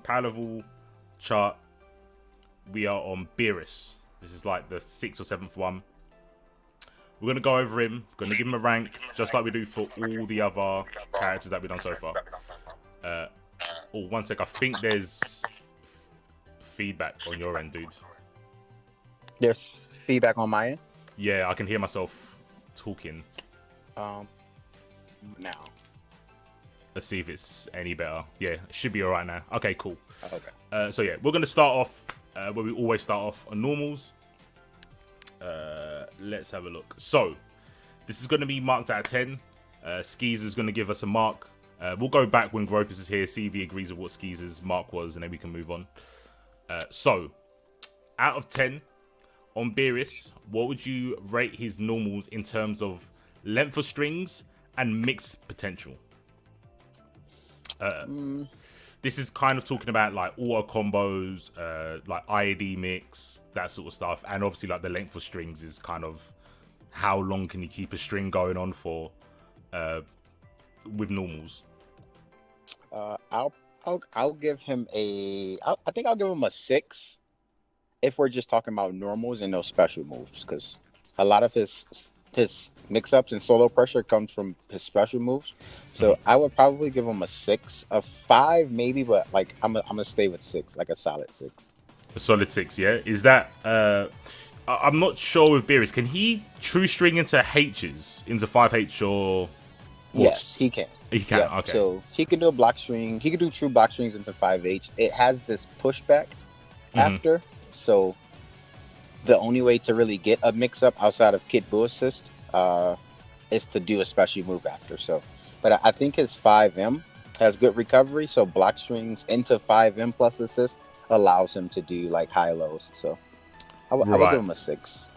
power level chart, we are on Beerus. This is like the 6th or 7th one. We're going to go over him. We're going to give him a rank, just like we do for all the other characters that we've done so far. Oh, one sec. I think there's feedback on your end, dude. There's feedback on my end? Yeah, I can hear myself talking. Now. Let's see if it's any better. Yeah, it should be alright now. Okay, cool. Okay. So yeah, we're going to start off where we always start off on normals. Let's have a look. So, this is going to be marked out of 10. Skeezer's going to give us a mark. We'll go back when Gropis is here, see if he agrees with what Skeezer's mark was, and then we can move on. So, out of 10, on Beerus, what would you rate his normals in terms of length of strings and mix potential? This is kind of talking about like auto combos, like IAD mix, that sort of stuff, and obviously like the length of strings is kind of how long can you keep a string going on for with normals. I'll give him I think I'll give him a 6 if we're just talking about normals and no special moves, because a lot of his mix-ups and solo pressure comes from his special moves. So I would probably give him a 6, a 5 maybe, but like I'm gonna stay with 6, like a solid 6. A solid 6, yeah. Is that I'm not sure with Beerus. Can he true string into H's, into 5H or? Yes, he can. He can. Yeah, okay. So he can do a block string. He can do true block strings into 5H. It has this pushback after. So the only way to really get a mix up outside of Kid Buu assist is to do a special move after. So, but I think his 5M has good recovery. So block strings into 5M plus assist allows him to do like high lows. So I would give him a 6.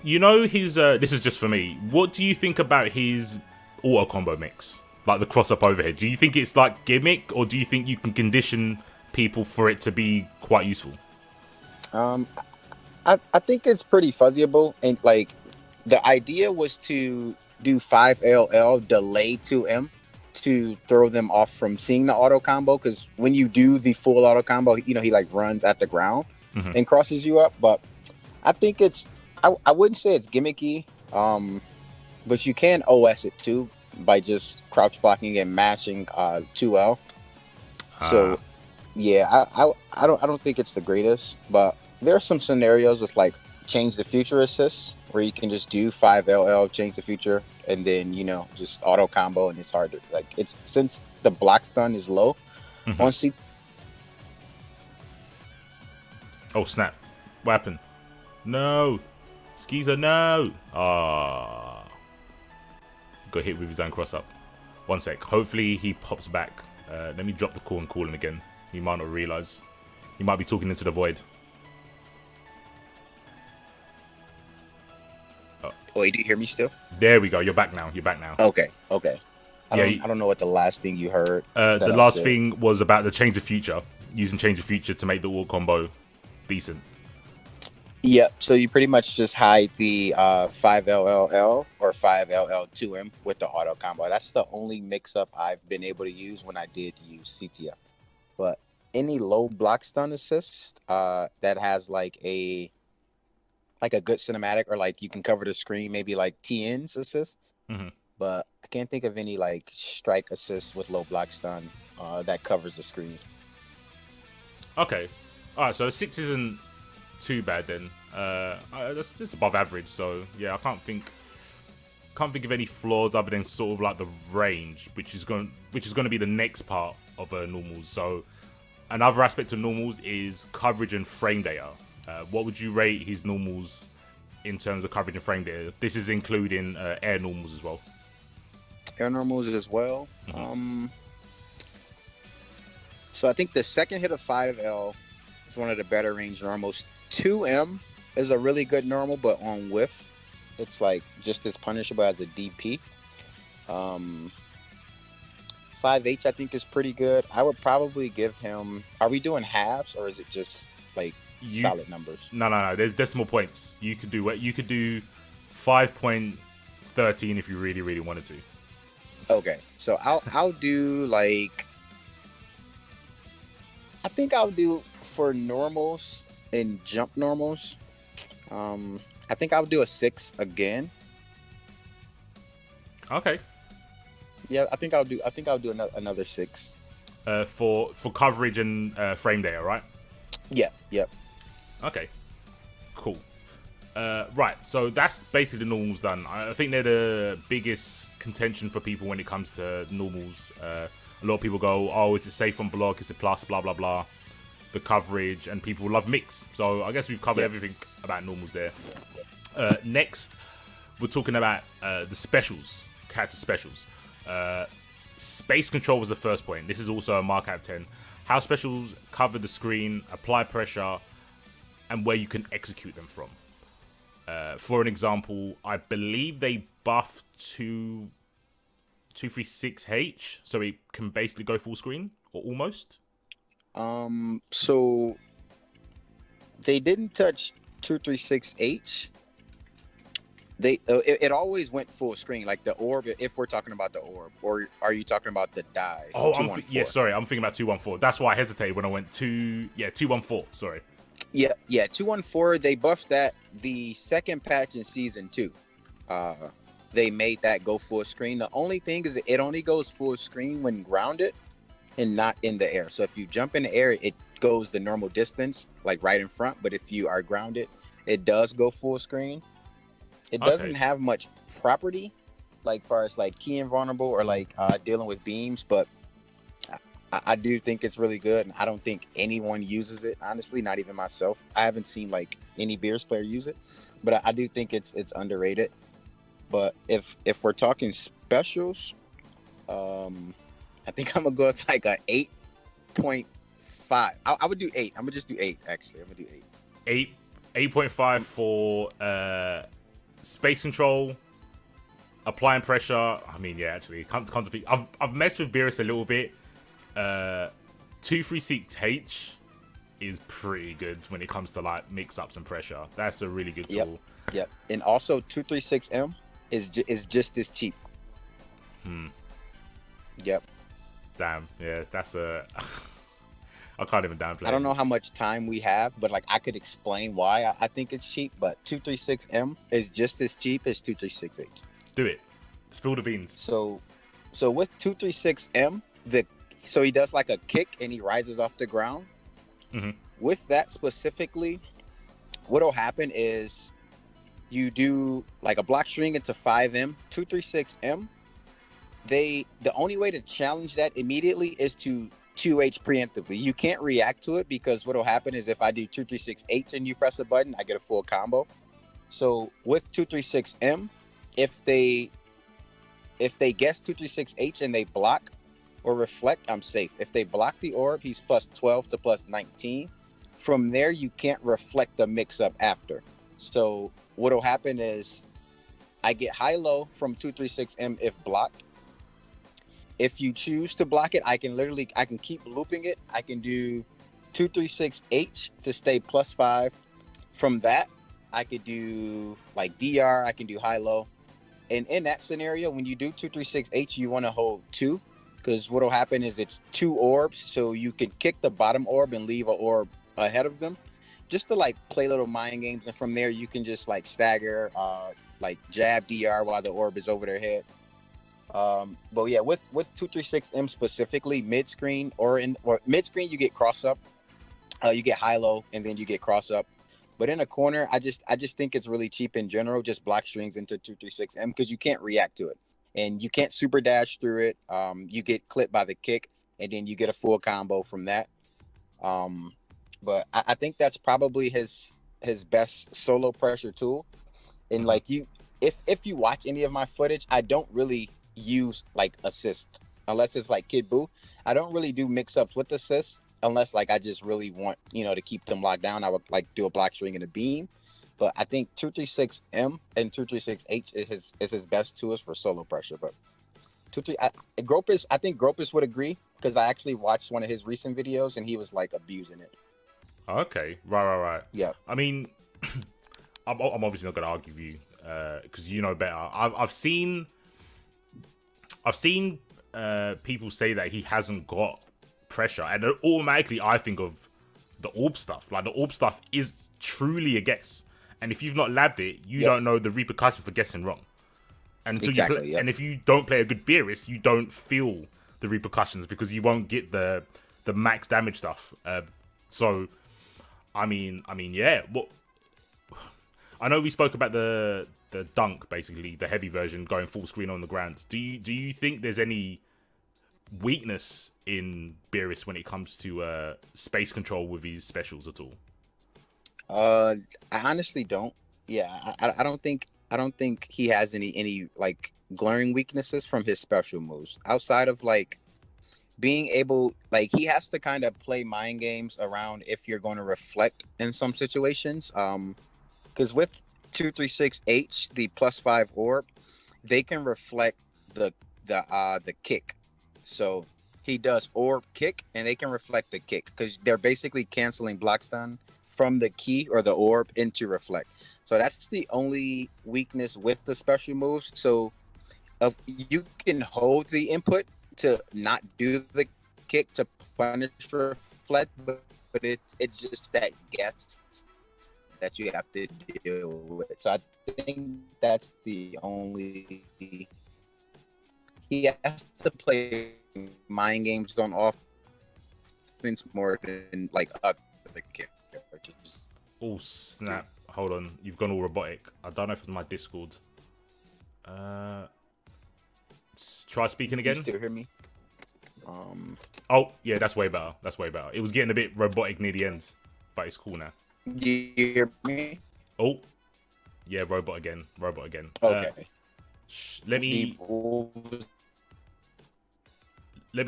You know his. This is just for me. What do you think about his auto combo mix? Like the cross up overhead. Do you think it's like gimmick, or do you think you can condition people for it to be quite useful? I think it's pretty fuzzyable, and like the idea was to do 5LL delay 2M to throw them off from seeing the auto combo, because when you do the full auto combo, you know, he like runs at the ground and crosses you up. But I think it's I wouldn't say it's gimmicky, but you can OS it too by just crouch blocking and mashing 2L. So yeah, I don't think it's the greatest, but there are some scenarios with like change the future assists where you can just do 5LL, change the future, and then, you know, just auto combo, and it's hard to like, it's since the block stun is low on C. Oh snap! What happened? No, Skeezer, no! Got hit with his own cross up. One sec. Hopefully he pops back. Let me drop the call and call him again. He might not realize. He might be talking into the void. Wait, do you hear me still? There we go. You're back now. Okay. I don't know what the last thing you heard. The last thing was about the change of future. Using change of future to make the all combo decent. Yep. So you pretty much just hide the 5LLL or 5LL2M with the auto combo. That's the only mix-up I've been able to use when I did use CTF. But any low block stun assist that has like a good cinematic, or like you can cover the screen, maybe like TN's assist. But I can't think of any like strike assist with low block stun that covers the screen. Okay. All right. So a 6 isn't too bad then. That's just above average. So yeah, I can't think of any flaws other than sort of like the range, which is going to be the next part of normals. So another aspect of normals is coverage and frame data. What would you rate his normals in terms of coverage and frame data? This is including air normals as well. Air normals as well. So I think the second hit of 5L is one of the better range normals. 2M is a really good normal, but on whiff, it's like just as punishable as a DP. 5H I think is pretty good. I would probably give him. Are we doing halves, or is it just like solid numbers? No. There's decimal points. You could do 5.13 if you really, really wanted to. Okay, so I'll do like I think I'll do for normals and jump normals. I think I'll do a 6 again. Okay. Yeah, I think I'll do. I think I'll do another 6. For coverage and frame data, right? Yeah. Yep. Okay. Cool. Right, so that's basically the normals done. I think they're the biggest contention for people when it comes to normals. A lot of people go, "Oh, is it safe on block? Is it plus? Blah blah blah." The coverage, and people love mix. So I guess we've covered everything about normals there. Next, we're talking about the specials, character specials. Space control was the first point. This is also a mark out of 10. How specials cover the screen, apply pressure, and where you can execute them from. For an example, I believe they buffed 236H, so it can basically go full screen, or almost. So they didn't touch 236H. It always went full screen, like the orb. If we're talking about the orb, or are you talking about the die? Oh, sorry, I'm thinking about 214. That's why I hesitated when I went 214. Sorry. Yeah, 214. They buffed that the second patch in season 2. They made that go full screen. The only thing is it only goes full screen when grounded and not in the air. So if you jump in the air, it goes the normal distance, like right in front. But if you are grounded, it does go full screen. It doesn't have much property, like far as like key invulnerable or like dealing with beams, but I do think it's really good, and I don't think anyone uses it. Honestly, not even myself. I haven't seen like any Beerus player use it, but I do think it's underrated. But if we're talking specials, I think I'm gonna go with like a 8.5. I would do 8. I'm gonna just do 8. Actually, I'm gonna do 8. 8.5 for space control, applying pressure. I mean, yeah, actually, come to think, I've messed with Beerus a little bit. 236H is pretty good when it comes to like mix-ups and pressure. That's a really good tool. Yep. And also 236M is just as cheap. Yep. Damn. Yeah, that's a. I can't even downplay. I don't know how much time we have, but like I could explain why I think it's cheap. But 236M is just as cheap as 236H. Do it. Spill the beans. So with 236M, so he does like a kick and he rises off the ground. Mm-hmm. With that specifically, what'll happen is you do like a block string into 5M, 236M. The only way to challenge that immediately is to 2H preemptively. You can't react to it because what'll happen is if I do 236H and you press a button, I get a full combo. So with 236M, if they guess 236H and they block or reflect, I'm safe. If they block the orb, he's plus 12 to plus 19. From there, you can't reflect the mix-up after. So what'll happen is I get high-low from 236M if blocked. If you choose to block it, I can keep looping it. I can do 236H to stay plus 5. From that, I could do like DR, I can do high-low. And in that scenario, when you do 236H, you want to hold 2. Because what'll happen is it's 2 orbs, so you can kick the bottom orb and leave an orb ahead of them, just to like play little mind games. And from there, you can just like stagger, like jab DR while the orb is over their head. But yeah, with 236M specifically, mid screen or mid screen, you get cross up, you get high low, and then you get cross up. But in a corner, I just think it's really cheap in general. Just block strings into 236M because you can't react to it. And you can't super dash through it. You get clipped by the kick, and then you get a full combo from that. But I think that's probably his best solo pressure tool. And like if you watch any of my footage, I don't really use like assist unless it's like Kid Buu. I don't really do mix-ups with assist unless like I just really want to keep them locked down. I would like do a block string and a beam. But I think 236M and 236H is his best tools for solo pressure. But Gropis, I think Gropis would agree because I actually watched one of his recent videos and he was like abusing it. Okay, right. Yeah. I mean, I'm obviously not going to argue with you because you know better. I've seen people say that he hasn't got pressure, and then automatically I think of the orb stuff. Like the orb stuff is truly a guess, and if you've not labbed it, you don't know the repercussion for guessing wrong. And until you play, and if you don't play a good Beerus, you don't feel the repercussions because you won't get the max damage stuff. So, I mean, yeah. What I know we spoke about the dunk, basically the heavy version going full screen on the ground. Do you think there's any weakness in Beerus when it comes to space control with his specials at all? I honestly don't. Yeah, I don't think he has any like glaring weaknesses from his special moves outside of like being able, like he has to kind of play mind games around if you're going to reflect in some situations. Because with 236H, the +5 orb, they can reflect the kick. So he does orb kick, and they can reflect the kick because they're basically canceling block stun from the key or the orb into reflect. So that's the only weakness with the special moves. So you can hold the input to not do the kick to punish reflect, but it's just that guess that you have to deal with. So I think that's the only. He has to play mind games on offense more than like other characters. Oh snap! Hold on, you've gone all robotic. I don't know if it's my Discord. Try speaking again. You still hear me? Oh yeah, that's way better. That's way better. It was getting a bit robotic near the end, but it's cool now. You hear me? Oh, yeah, robot again. Robot again. Okay. Let me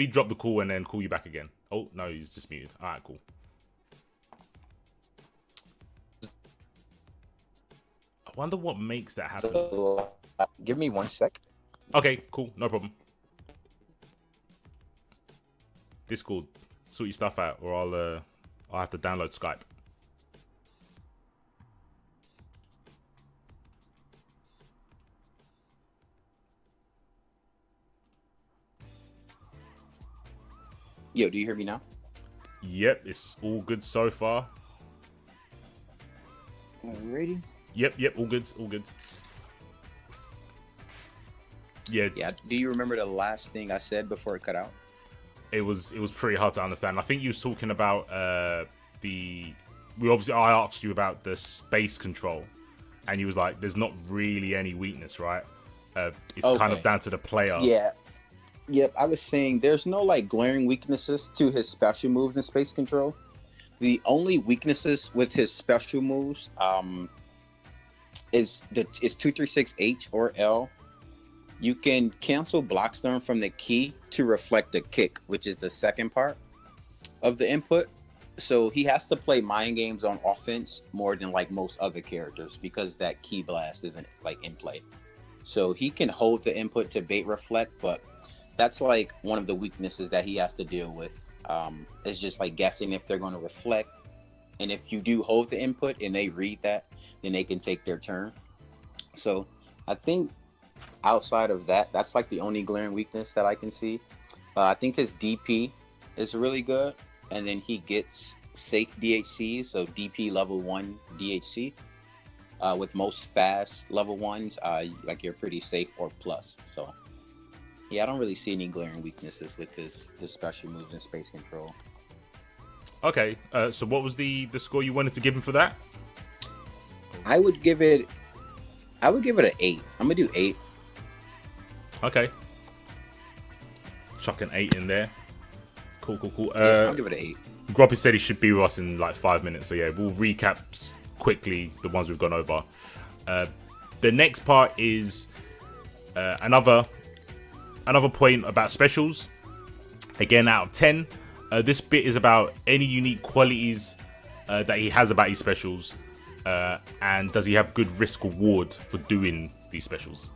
drop the call and then call you back again. Oh no, he's just muted. All right, cool. I wonder what makes that happen. So, give me 1 sec. Okay, cool, no problem. Discord, sort your stuff out, or I'll have to download Skype. Yo, do you hear me now? Yep, it's all good so far. Alrighty. Yep, all good, all good. Yeah. Do you remember the last thing I said before it cut out? It was pretty hard to understand. I think you was talking about I asked you about the space control, and you was like, "There's not really any weakness, right? It's kind of down to the player." Yeah. Yep, I was saying there's no like glaring weaknesses to his special moves in space control. The only weaknesses with his special moves is 236H or L. You can cancel block stun from the key to reflect the kick, which is the second part of the input. So he has to play mind games on offense more than like most other characters because that key blast isn't like in play. So he can hold the input to bait reflect, but that's like one of the weaknesses that he has to deal with. It's just like guessing if they're going to reflect. And if you do hold the input and they read that, then they can take their turn. So I think outside of that, that's like the only glaring weakness that I can see. I think his DP is really good. And then he gets safe DHC, so DP level 1 DHC. With most fast level 1s, like you're pretty safe or plus. So yeah, I don't really see any glaring weaknesses with his special moves and space control. Okay, so what was the score you wanted to give him for that? I would give it an 8. I'm gonna do 8. Okay. Chuck an 8 in there. Cool. Yeah, I'll give it an 8. Gropis said he should be with us in like 5 minutes, so yeah, we'll recap quickly the ones we've gone over. The next part is another point about specials. Again, out of 10. This bit is about any unique qualities that he has about his specials, and does he have good risk reward for doing these specials?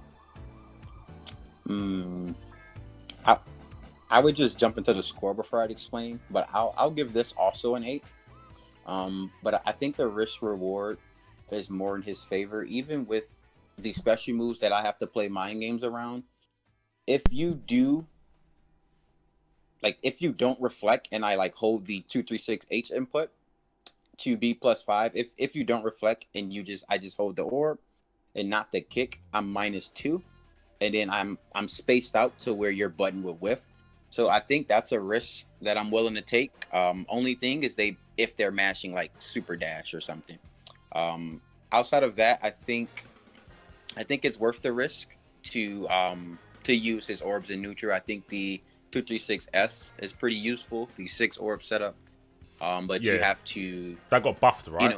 I would just jump into the score before I'd explain, but I'll give this also an 8. But I think the risk reward is more in his favor, even with the special moves that I have to play mind games around. If you do like if you don't reflect and I like hold the 236H input to be +5, if you don't reflect and I just hold the orb and not the kick, I'm -2, and then I'm spaced out to where your button would whiff. So I think that's a risk that I'm willing to take. Only thing is if they're mashing like super dash or something. Outside of that, I think it's worth the risk to use his orbs in neutral. I think the 236S is pretty useful. The 6 orb setup. But you have to, that got buffed, right? You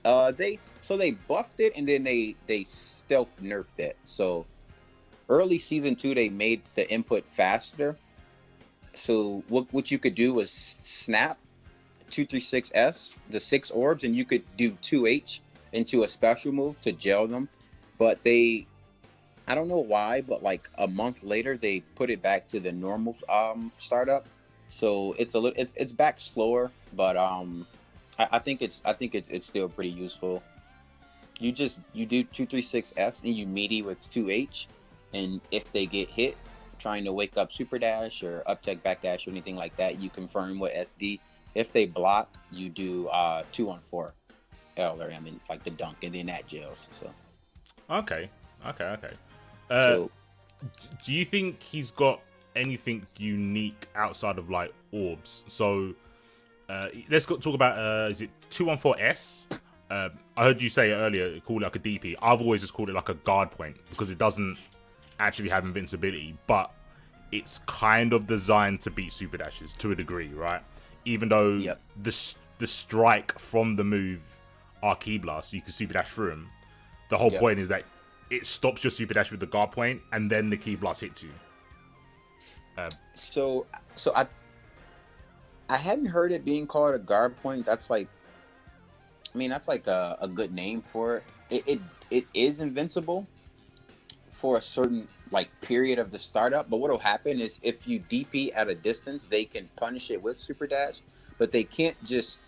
know, they buffed it and then they stealth nerfed it. So early season 2 they made the input faster. So what you could do was snap 236S, the 6 orbs, and you could do 2H into a special move to gel them. But I don't know why, but like a month later they put it back to the normal startup. So it's back slower, but I think it's still pretty useful. You do 236S and you meaty with 2H, and if they get hit trying to wake up super dash or up tech back dash or anything like that, you confirm with SD. If they block, you do 2-on-4 L or M, like the dunk, and then that jails. So okay. So, do you think he's got anything unique outside of like orbs? So let's talk about is it 2-on-4S? I heard you say it earlier, call it like a DP. I've always just called it like a guard point because it doesn't actually have invincibility, but it's kind of designed to beat super dashes to a degree, right? Even though the strike from the move are key blasts, so you can super dash through them. The whole point is that it stops your super dash with the guard point, and then the key blast hits you. So I hadn't heard it being called a guard point. That's like, I mean, that's like a good name for it. It is invincible for a certain like period of the startup, but what'll happen is if you DP at a distance, they can punish it with super dash, but they can't just,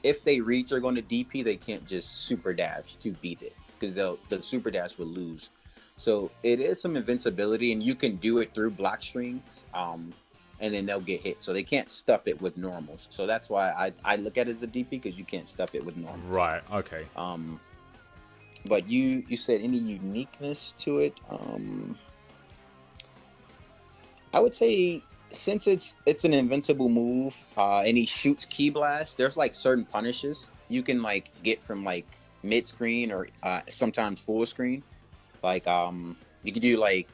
if they reach they're going to DP, they can't just super dash to beat it because the super dash will lose. So it is some invincibility, and you can do it through block strings, and then they'll get hit. So they can't stuff it with normals. So that's why I look at it as a DP, because you can't stuff it with normals. Right. Okay. But you said any uniqueness to it? I would say since it's an invincible move, and he shoots key blast, there's like certain punishes you can like get from like mid screen or sometimes full screen. Like you could do like,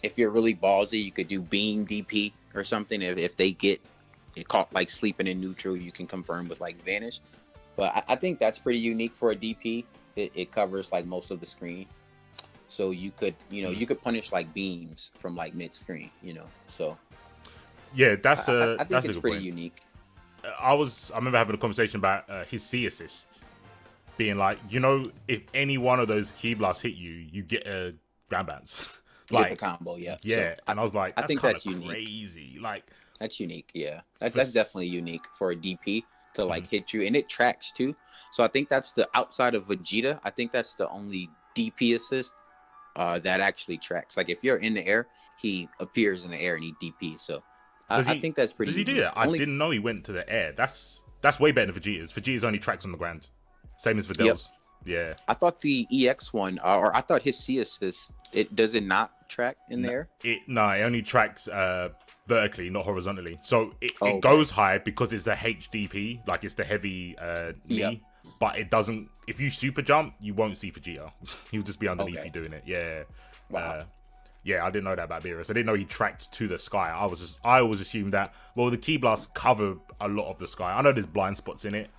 if you're really ballsy, you could do beam DP or something. If they get it caught like sleeping in neutral, you can confirm with like vanish. But I think that's pretty unique for a DP. It covers like most of the screen, so you could you could punish like beams from like mid screen. So yeah, I think it's pretty unique. I remember having a conversation about his C assist being like, if any one of those key blasts hit you, you get a ground bounce. Like get the combo, yeah. So and I was like, I think that's unique. Crazy. Like that's unique, yeah. That's definitely unique for a DP to like hit you, and it tracks too. So I think that's the outside of Vegeta. I think that's the only DP assist that actually tracks. Like if you're in the air, he appears in the air and he DP. So I think that's pretty. Does he do that? I didn't know he went to the air. That's way better than Vegeta's. Vegeta's only tracks on the ground. Same as Vidal's. Yep. Yeah. I thought the EX one, or I thought his C assist, does it not track in there? It only tracks vertically, not horizontally. So it goes high because it's the HDP, like it's the heavy knee. But it doesn't. If you super jump, you won't see Vegeta. He'll just be underneath you doing it. Yeah. Wow. Yeah, I didn't know that about Beerus. I didn't know he tracked to the sky. I always assumed that. Well, the key blasts cover a lot of the sky. I know there's blind spots in it,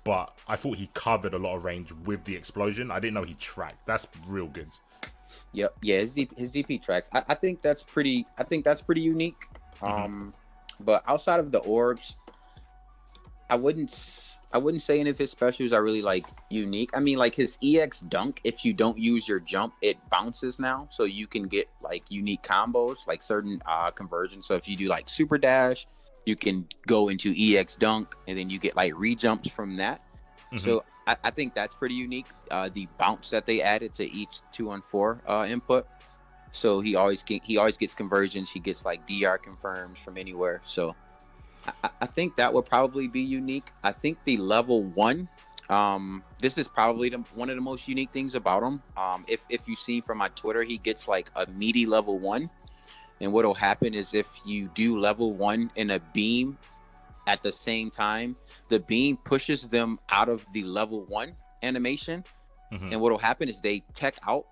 but I thought he covered a lot of range with the explosion. I didn't know he tracked. That's real good. Yep. Yeah, his DP tracks. I think that's pretty. I think that's pretty unique. But outside of the orbs, I wouldn't say any of his specials are really like unique. I mean, like his EX dunk, if you don't use your jump, it bounces now, so you can get like unique combos, like certain conversions. So if you do like super dash, you can go into EX dunk, and then you get like rejumps from that. So I think that's pretty unique. The bounce that they added to each 2-on-4 input. So he always gets conversions. He gets like DR confirms from anywhere. So I think that would probably be unique. I think the level 1, this is probably one of the most unique things about him. If you see from my Twitter, he gets like a meaty level 1, and what'll happen is if you do level 1 in a beam at the same time, the beam pushes them out of the level 1 animation, and what'll happen is they tech out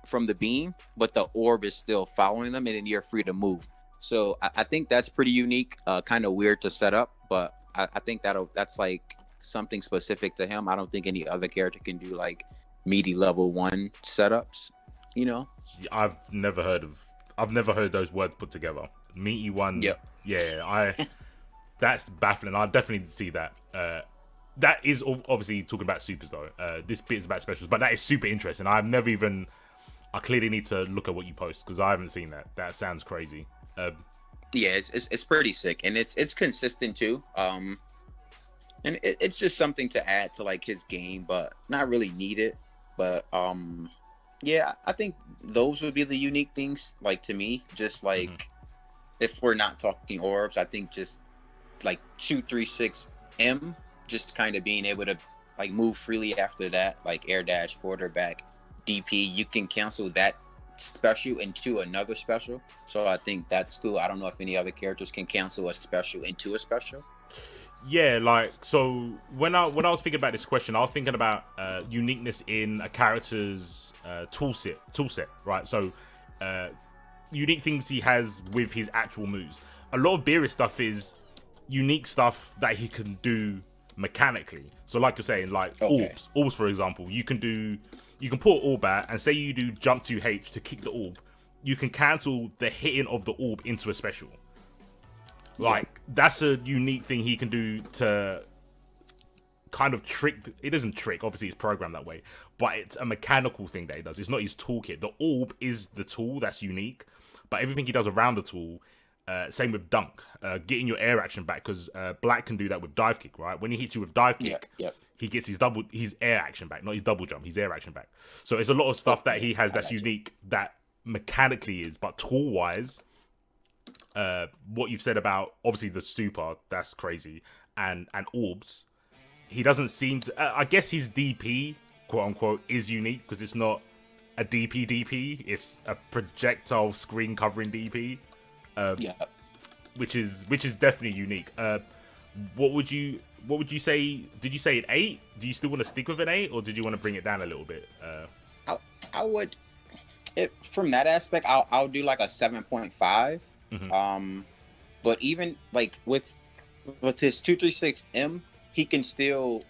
from the beam, but the orb is still following them, and then you're free to move. So I think that's pretty unique, kind of weird to set up, but I think that's like something specific to him. I don't think any other character can do like meaty level 1 setups, you know? I've never heard those words put together. Meaty 1. Yep. Yeah, that's baffling. I definitely did see that. That is obviously talking about supers though. This bit is about specials, but that is super interesting. I clearly need to look at what you post because I haven't seen that. That sounds crazy. Yeah, it's pretty sick, and it's consistent too. And it's just something to add to like his game, but not really needed. But yeah, I think those would be the unique things. Like to me, just like if we're not talking orbs, I think just like 236M, just kind of being able to like move freely after that, like air dash, forward or back, DP. You can cancel that special into another special, so I think that's cool. I don't know if any other characters can cancel a special into a special. Yeah, like so when I was thinking about this question, I was thinking about uniqueness in a character's toolset, right? So unique things he has with his actual moves. A lot of Beerus stuff is unique stuff that he can do mechanically. So like you're saying, like orbs for example, you can pull orb out and say you do jump 2H to kick the orb, you can cancel the hitting of the orb into a special. Like that's a unique thing he can do to kind of trick. It isn't trick, obviously it's programmed that way, but it's a mechanical thing that he does. It's not his toolkit. The orb is the tool that's unique, but everything he does around the tool. Same with dunk, getting your air action back, because Black can do that with dive kick, right? When he hits you with dive kick, he gets his air action back, not his double jump, his air action back. So it's a lot of stuff that he has that's unique that mechanically is, but tool wise, what you've said about obviously the super, that's crazy, and orbs, he doesn't seem to. I guess his DP, quote unquote, is unique because it's not a DP, it's a projectile screen covering DP. Which is definitely unique. What would you say? Did you say an 8? Do you still want to stick with an 8, or did you want to bring it down a little bit? I would, from that aspect, I'll do like a 7.5. But even like with his 236M, he can still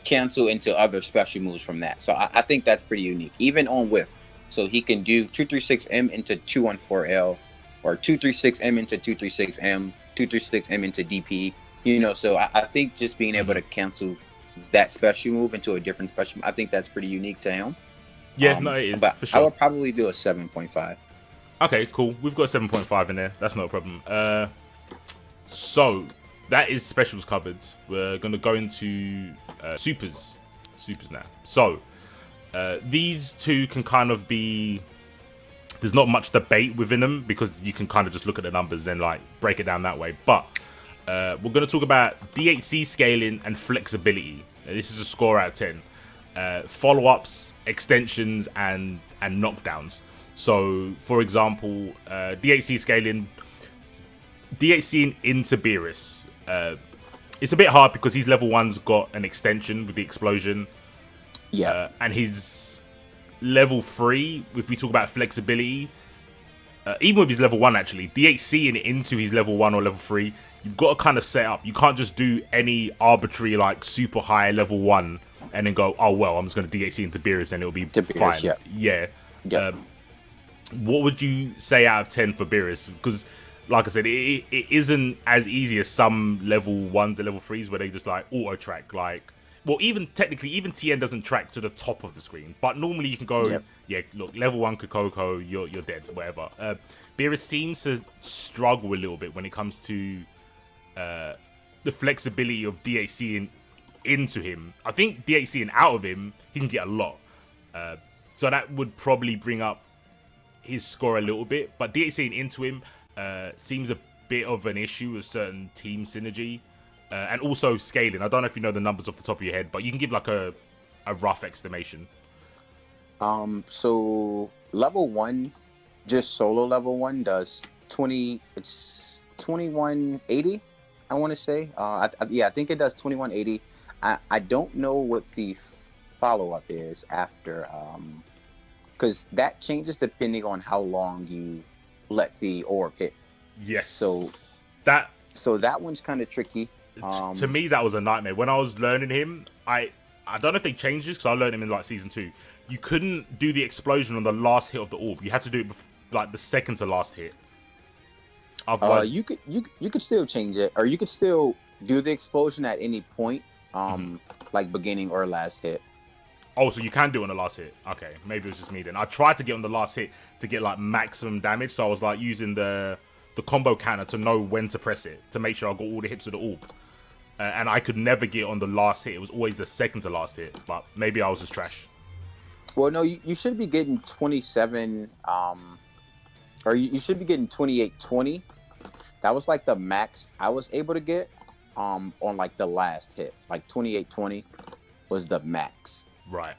cancel into other special moves from that. So I think that's pretty unique, even on whiff. So he can do 236M into 214L. Or 236M into 236M, 236M into DP, you know. So I think just being able to cancel that special move into a different special, I think that's pretty unique to him. Yeah, no, it is, but for sure. I would probably do a 7.5. Okay, cool. We've got 7.5 in there. That's not a problem. So that is specials covered. We're gonna go into supers now. So these two can kind of be. There's not much debate within them because you can kind of just look at the numbers and like break it down that way. But we're going to talk about DHC scaling and flexibility. This is a score out of 10. Follow-ups, extensions, and knockdowns. So, for example, DHC scaling, DHCing into Beerus. It's a bit hard because his level 1's got an extension with the explosion. Yeah. And his level 3, if we talk about flexibility, even with his level 1 actually, DHCing into his level 1 or level 3, you've got to kind of set up. You can't just do any arbitrary like super high level 1 and then go, oh well, I'm just going to DHC into Beerus and it'll be fine. Yeah. What would you say out of 10 for Beerus? Because like I said, it isn't as easy as some level 1s and level 3s where they just like auto track. Like, well, even technically, even TN doesn't track to the top of the screen, but normally you can go, yeah, look, level 1 Kokoko, you're dead, whatever. Beerus seems to struggle a little bit when it comes to the flexibility of DHCing into him. I think DHCing out of him, he can get a lot. So that would probably bring up his score a little bit, but DHCing into him seems a bit of an issue with certain team synergy and also scaling. I don't know if you know the numbers off the top of your head, but you can give like a rough estimation. So level 1, just solo level 1 does 20. It's 2180. I want to say. I think it does 2180. I don't know what the follow up is after, because that changes depending on how long you let the orb hit. Yes. So that one's kind of tricky. To me, that was a nightmare. When I was learning him, I don't know if they changed this because I learned him in like season 2. You couldn't do the explosion on the last hit of the orb. You had to do it like the second to last hit. Otherwise, you could still change it, or you could still do the explosion at any point, like beginning or last hit. Oh, so you can do it on the last hit. Okay, maybe it was just me then. I tried to get on the last hit to get like maximum damage, so I was like using the combo counter to know when to press it to make sure I got all the hits of the orb. And I could never get on the last hit. It was always the second to last hit. But maybe I was just trash. Well, no, you should be getting 27, or you should be getting 2820. That was like the max I was able to get on like the last hit. Like 2820 was the max. Right.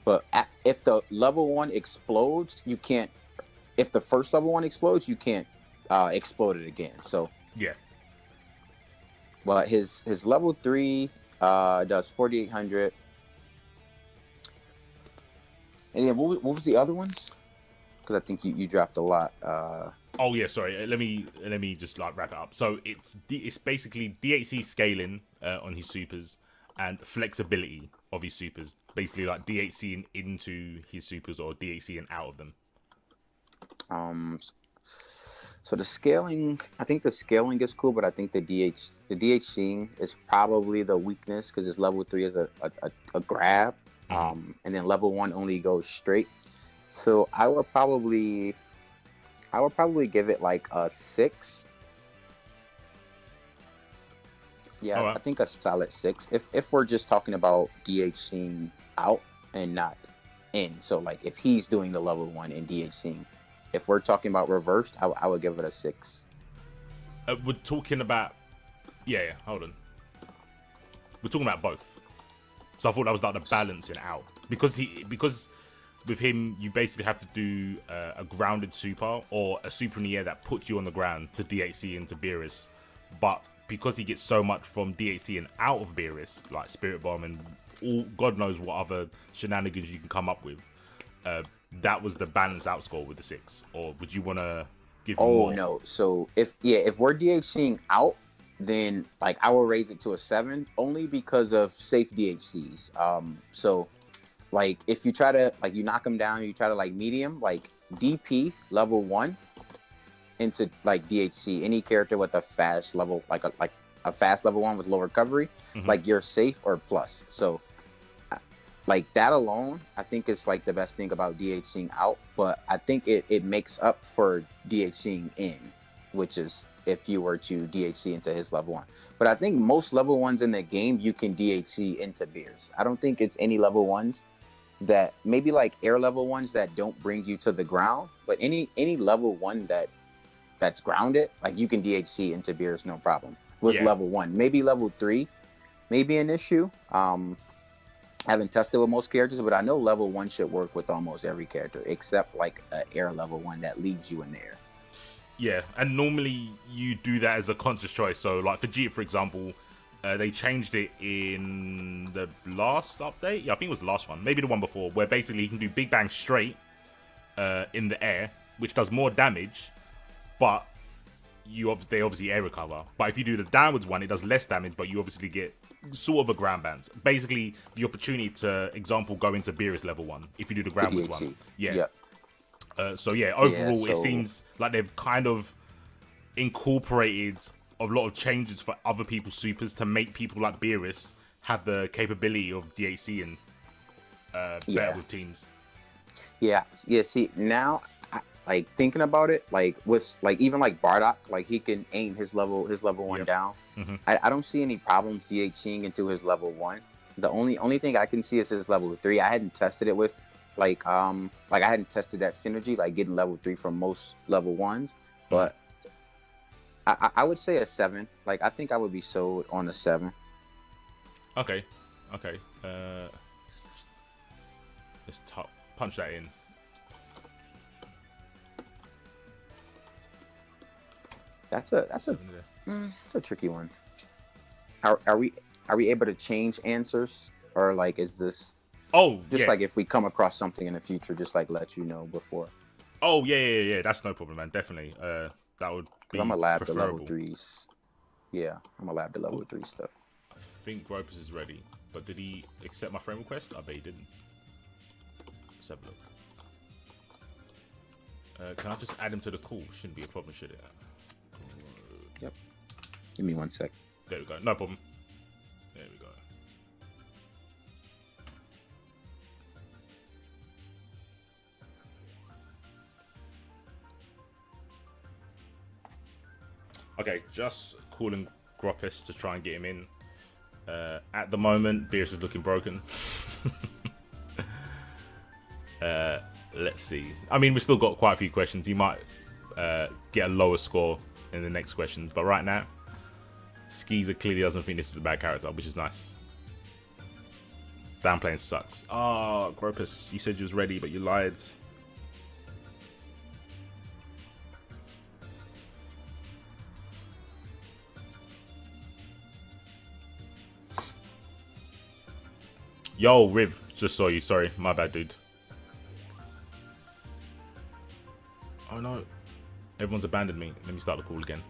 But if the level 1 explodes, you can't. If the first level 1 explodes, you can't explode it again. So yeah. But his level 3 does 4800. And then what was the other ones? Because I think you dropped a lot. Oh yeah, sorry. Let me just like wrap it up. So it's basically DHC scaling on his supers and flexibility of his supers. Basically like DHCing into his supers or DHCing out of them. So the scaling, I think the scaling is cool, but I think the DHCing is probably the weakness because his level 3 is a grab, and then level 1 only goes straight. So I would probably give it like a 6. Yeah, right. I think a solid 6. If we're just talking about DHCing out and not in. So like if he's doing the level 1 and DHCing. If we're talking about reversed, I would give it a 6. We're talking about... Yeah, hold on. We're talking about both. So I thought that was like the balancing out. Because with him, you basically have to do a grounded super or a super in the air that puts you on the ground to DHC into Beerus. But because he gets so much from DHC and out of Beerus, like Spirit Bomb and all God knows what other shenanigans you can come up with, that was the balance out score with the 6. Or would you want to give more? Oh no. So if we're DHCing out, then like I will raise it to a 7 only because of safe DHCs. So like if you try to like you knock him down, you try to like medium, like DP level 1 into like DHC, any character with a fast level like a fast level 1 with low recovery, like you're safe or plus. So like that alone, I think is like the best thing about DHCing out, but I think it makes up for DHCing in, which is if you were to DHC into his level 1. But I think most level 1s in the game, you can DHC into Beerus. I don't think it's any level 1s that, maybe like air level 1s that don't bring you to the ground, but any level 1 that's grounded, like you can DHC into Beerus no problem with level 1. Maybe level 3, maybe an issue. I haven't tested with most characters, but I know level 1 should work with almost every character except like an air level 1 that leaves you in the air. Yeah, and normally you do that as a conscious choice. So like for Vegeta, for example, they changed it in the last update. Yeah, I think it was the last one, maybe the one before, where basically you can do Big Bang straight in the air, which does more damage, but they obviously air recover. But if you do the downwards one, it does less damage, but you obviously get sort of a ground bounce. Basically, the opportunity to, example, go into Beerus level 1 if you do the groundwards one. Yeah. Overall, it seems like they've kind of incorporated a lot of changes for other people's supers to make people like Beerus have the capability of DHC and better with teams. Yeah. See, now, like thinking about it, like with like even like Bardock, like he can aim his level 1 down. I don't see any problems DHCing into his level 1. The only thing I can see is his level 3. I hadn't tested it with Like I hadn't tested that synergy, like getting level 3 from most level 1s, but I would say a 7. Like I think I would be sold on a 7. Okay. Let's punch that in. That's a tricky one. Are we able to change answers, or like is this? Oh, just yeah. like if we come across something in the future, just like let you know before. Oh yeah. That's no problem, man. Definitely. That would be I'm a lab preferable. to level 3s. Yeah, I'm a lab to level 3 stuff. I think Gropis is ready, but did he accept my friend request? I bet he didn't. Let's have a look. Can I just add him to the call? Shouldn't be a problem, should it? Yep. Give me 1 sec. There we go. No problem. There we go. Okay, just calling Gropis to try and get him in. At the moment, Beerus is looking broken. Let's see. I mean, we've still got quite a few questions. He might get a lower score in the next questions, but right now, Skeezer clearly doesn't think this is a bad character, which is nice. Downplaying sucks. Oh, Gropis, you said you was ready, but you lied. Yo, Riv, just saw you. Sorry, my bad, dude. Oh no, everyone's abandoned me. Let me start the call again.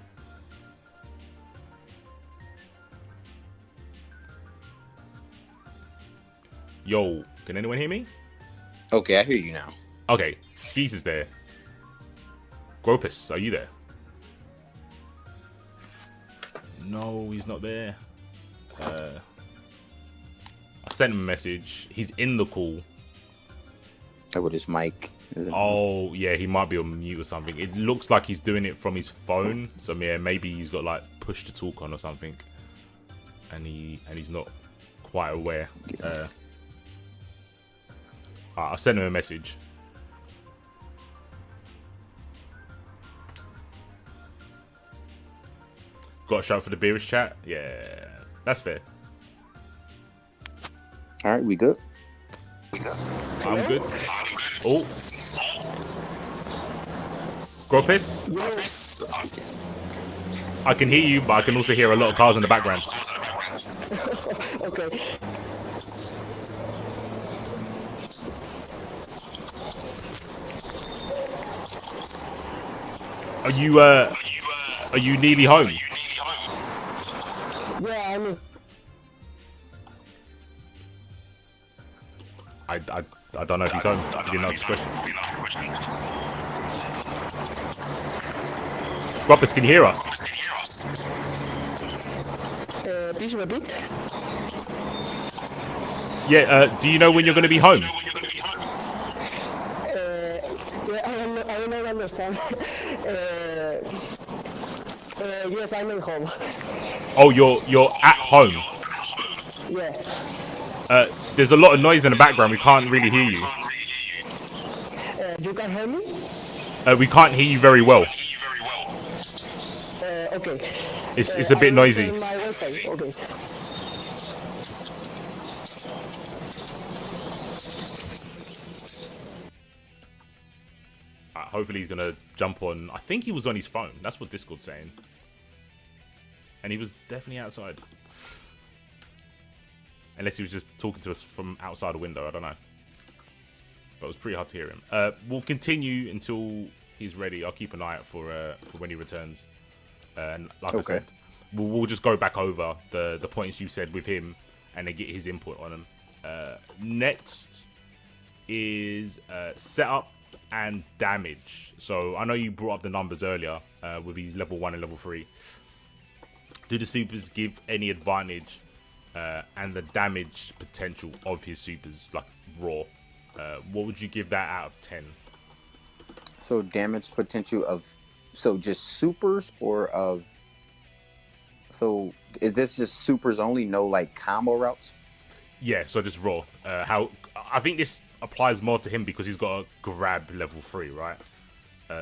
Yo, can anyone hear me? Okay, I hear you now. Okay, Skeezer's there. Gropis, are you there? No, he's not there. I sent him a message. He's in the call. That with his mic. Oh, yeah, he might be on mute or something. It looks like he's doing it from his phone. So yeah, maybe he's got like push to talk on or something, and he's not quite aware. I'll send him a message. Got a shout for the Beerus chat? Yeah, that's fair. All right, we good? I'm good. Oh. Gropis? I can hear you, but I can also hear a lot of cars in the background. Okay. Are you nearly home? Yeah, I mean. I don't know if he's home. He didn't ask the question. Gropis, can you hear us? Please repeat. Yeah, do you know when you're going to be home? Yeah, I don't understand. Yes, I'm at home. Oh, you're at home. Yeah. There's a lot of noise in the background. We can't really hear you. You can hear me? We can't hear you very well. Okay. It's a bit noisy. My Wi-Fi. Okay. Hopefully he's gonna jump on. I think he was on his phone. That's what Discord's saying. And he was definitely outside. Unless he was just talking to us from outside a window. I don't know. But it was pretty hard to hear him. We'll continue until he's ready. I'll keep an eye out for when he returns. And like I said, we'll just go back over the points you said with him and then get his input on them. Next is setup and damage. So I know you brought up the numbers earlier with his level 1 and level 3. Do the supers give any advantage and the damage potential of his supers, like raw? What would you give that out of 10? So damage potential of, so just supers or of, so is this just supers only, no like combo routes? Yeah, so just raw. How I think this applies more to him because he's got a grab level 3, right?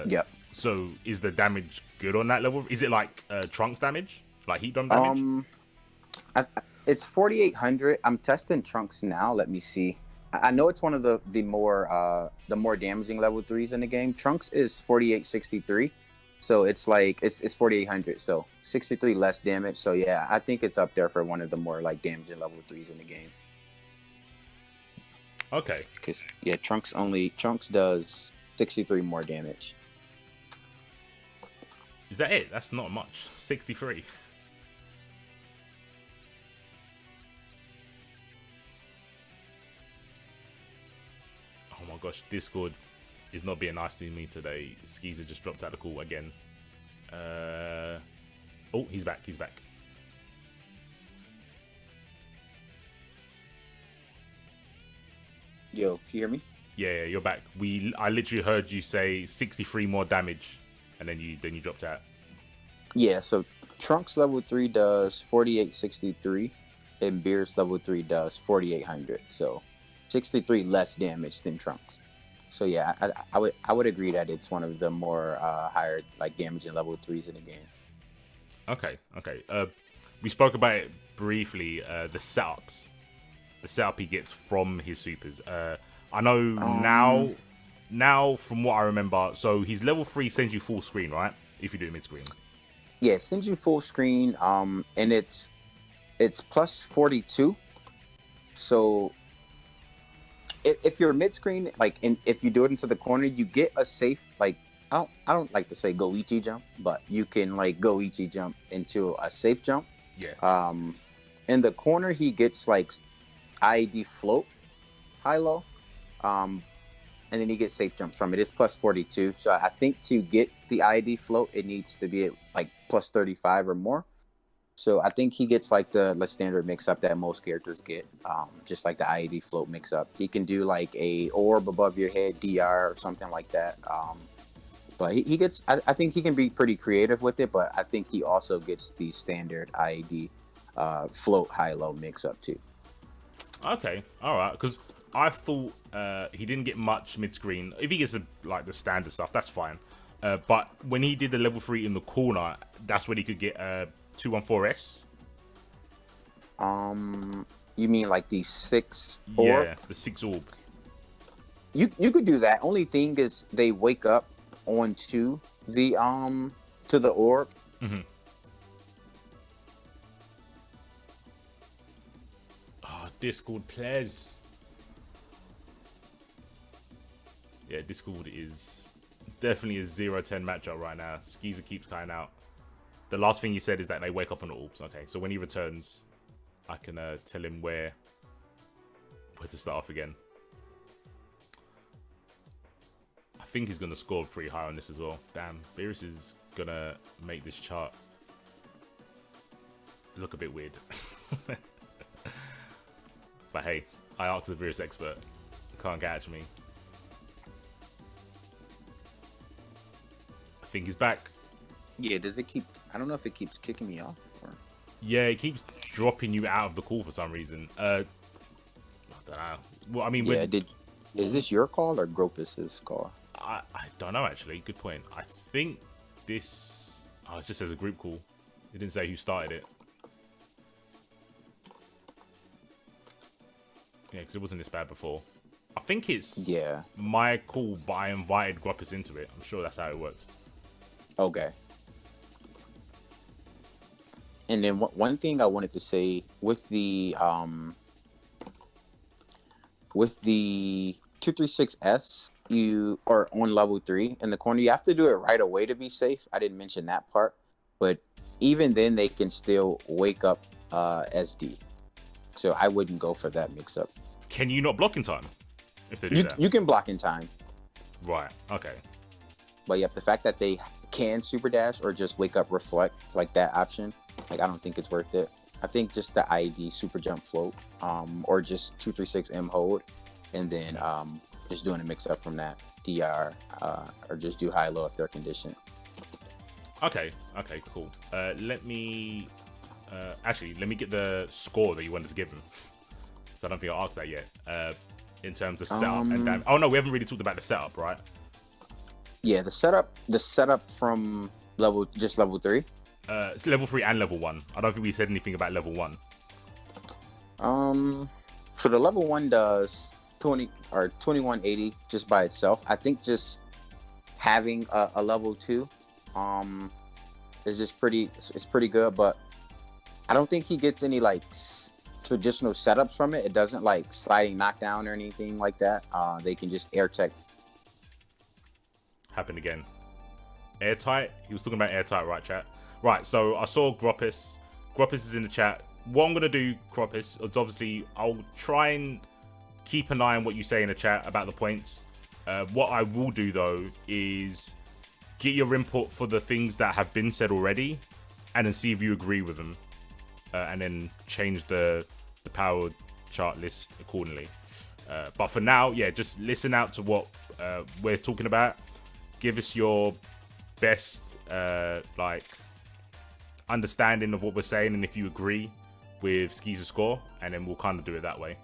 Yep. So is the damage good on that level? Is it like Trunks damage? Like heat dome damage? It's 4,800. I'm testing Trunks now. Let me see. I know it's one of the more damaging level 3s in the game. Trunks is 4,863. So it's like it's 4,800. So 63 less damage. So yeah, I think it's up there for one of the more like damaging level 3s in the game. Okay. Because yeah, Trunks does 63 more damage. Is that it? That's not much. 63. Oh my gosh, Discord is not being nice to me today. Skeezer just dropped out of the call again. Oh, he's back. He's back. Yo, can you hear me? Yeah, you're back. I literally heard you say 63 more damage, and then you dropped out. Yeah, so Trunks level 3 does 4,863, and Beerus level 3 does 4,800. So 63 less damage than Trunks. So yeah, I would agree that it's one of the more higher like damaging level 3s in the game. Okay. We spoke about it briefly. The setups, the setup he gets from his supers. I know now from what I remember. So he's level 3 sends you full screen, right? If you do it mid screen. Yeah, it sends you full screen. And it's plus 42. So if you're mid screen, like if you do it into the corner, you get a safe like I don't like to say go ichi jump, but you can like go ichi jump into a safe jump. Yeah. In the corner he gets like IED float high low. And then he gets safe jumps from it. It's plus 42. So I think to get the IED float, it needs to be at like plus 35 or more. So I think he gets like the standard mix up that most characters get, just like the IED float mix up. He can do like a orb above your head, DR or something like that. But he gets, I think he can be pretty creative with it, but I think he also gets the standard IED float high-low mix up too. Okay, all right. Because I thought he didn't get much mid-screen. If he gets like the standard stuff, that's fine. But when he did the level 3 in the corner, that's when he could get 214S. You mean like the 6 orb? Yeah, the 6 orb. You could do that. Only thing is they wake up onto the to the orb. Mm-hmm. Oh, Discord plays. Yeah, Discord is definitely a 0-10 matchup right now. Skeezer keeps crying out. The last thing he said is that they wake up on the orbs. Okay, so when he returns, I can tell him where to start off again. I think he's going to score pretty high on this as well. Damn, Beerus is going to make this chart look a bit weird. But hey, I asked the Beerus expert. Can't catch me. I think he's back. Yeah, does it keep... I don't know if it keeps kicking me off. Or... Yeah, it keeps dropping you out of the call for some reason. I don't know. Well, I mean... Yeah, is this your call or Gropis's call? I don't know, actually. Good point. I think this... Oh, it just says a group call. It didn't say who started it. Yeah, because it wasn't this bad before. I think it's my call, but I invited Gropis into it. I'm sure that's how it worked. Okay. And then one thing I wanted to say with the 236S, you are on level 3 in the corner. You have to do it right away to be safe. I didn't mention that part, but even then they can still wake up SD. So I wouldn't go for that mix up. Can you not block in time if they do that? You can block in time. Right. Okay. But yeah, the fact that they can super dash or just wake up reflect, like that option, like I don't think it's worth it. I think just the IED super jump float, or just 236M hold, and then just doing a mix up from that DR, or just do high low if they're conditioned. Okay, cool. Let me get the score that you wanted to give him So I don't think I asked that yet. In terms of setup and damage. Oh no, we haven't really talked about the setup, right? Yeah, the setup from level 3. It's level 3 and level 1. I don't think we said anything about level 1. So the level 1 does 2180 just by itself. I think just having a level 2 is just pretty good, but I don't think he gets any like traditional setups from it. It doesn't like sliding knockdown or anything like that. They can just air tech. Happened again. Airtight? He was talking about airtight, right, chat? Right, so I saw Gropis. Gropis is in the chat. What I'm going to do, Gropis, is obviously I'll try and keep an eye on what you say in the chat about the points. What I will do, though, is get your input for the things that have been said already and then see if you agree with them. And then change the power chart list accordingly. But for now, yeah, just listen out to what we're talking about. Give us your best like understanding of what we're saying, and if you agree with Skeezer's score, and then we'll kind of do it that way.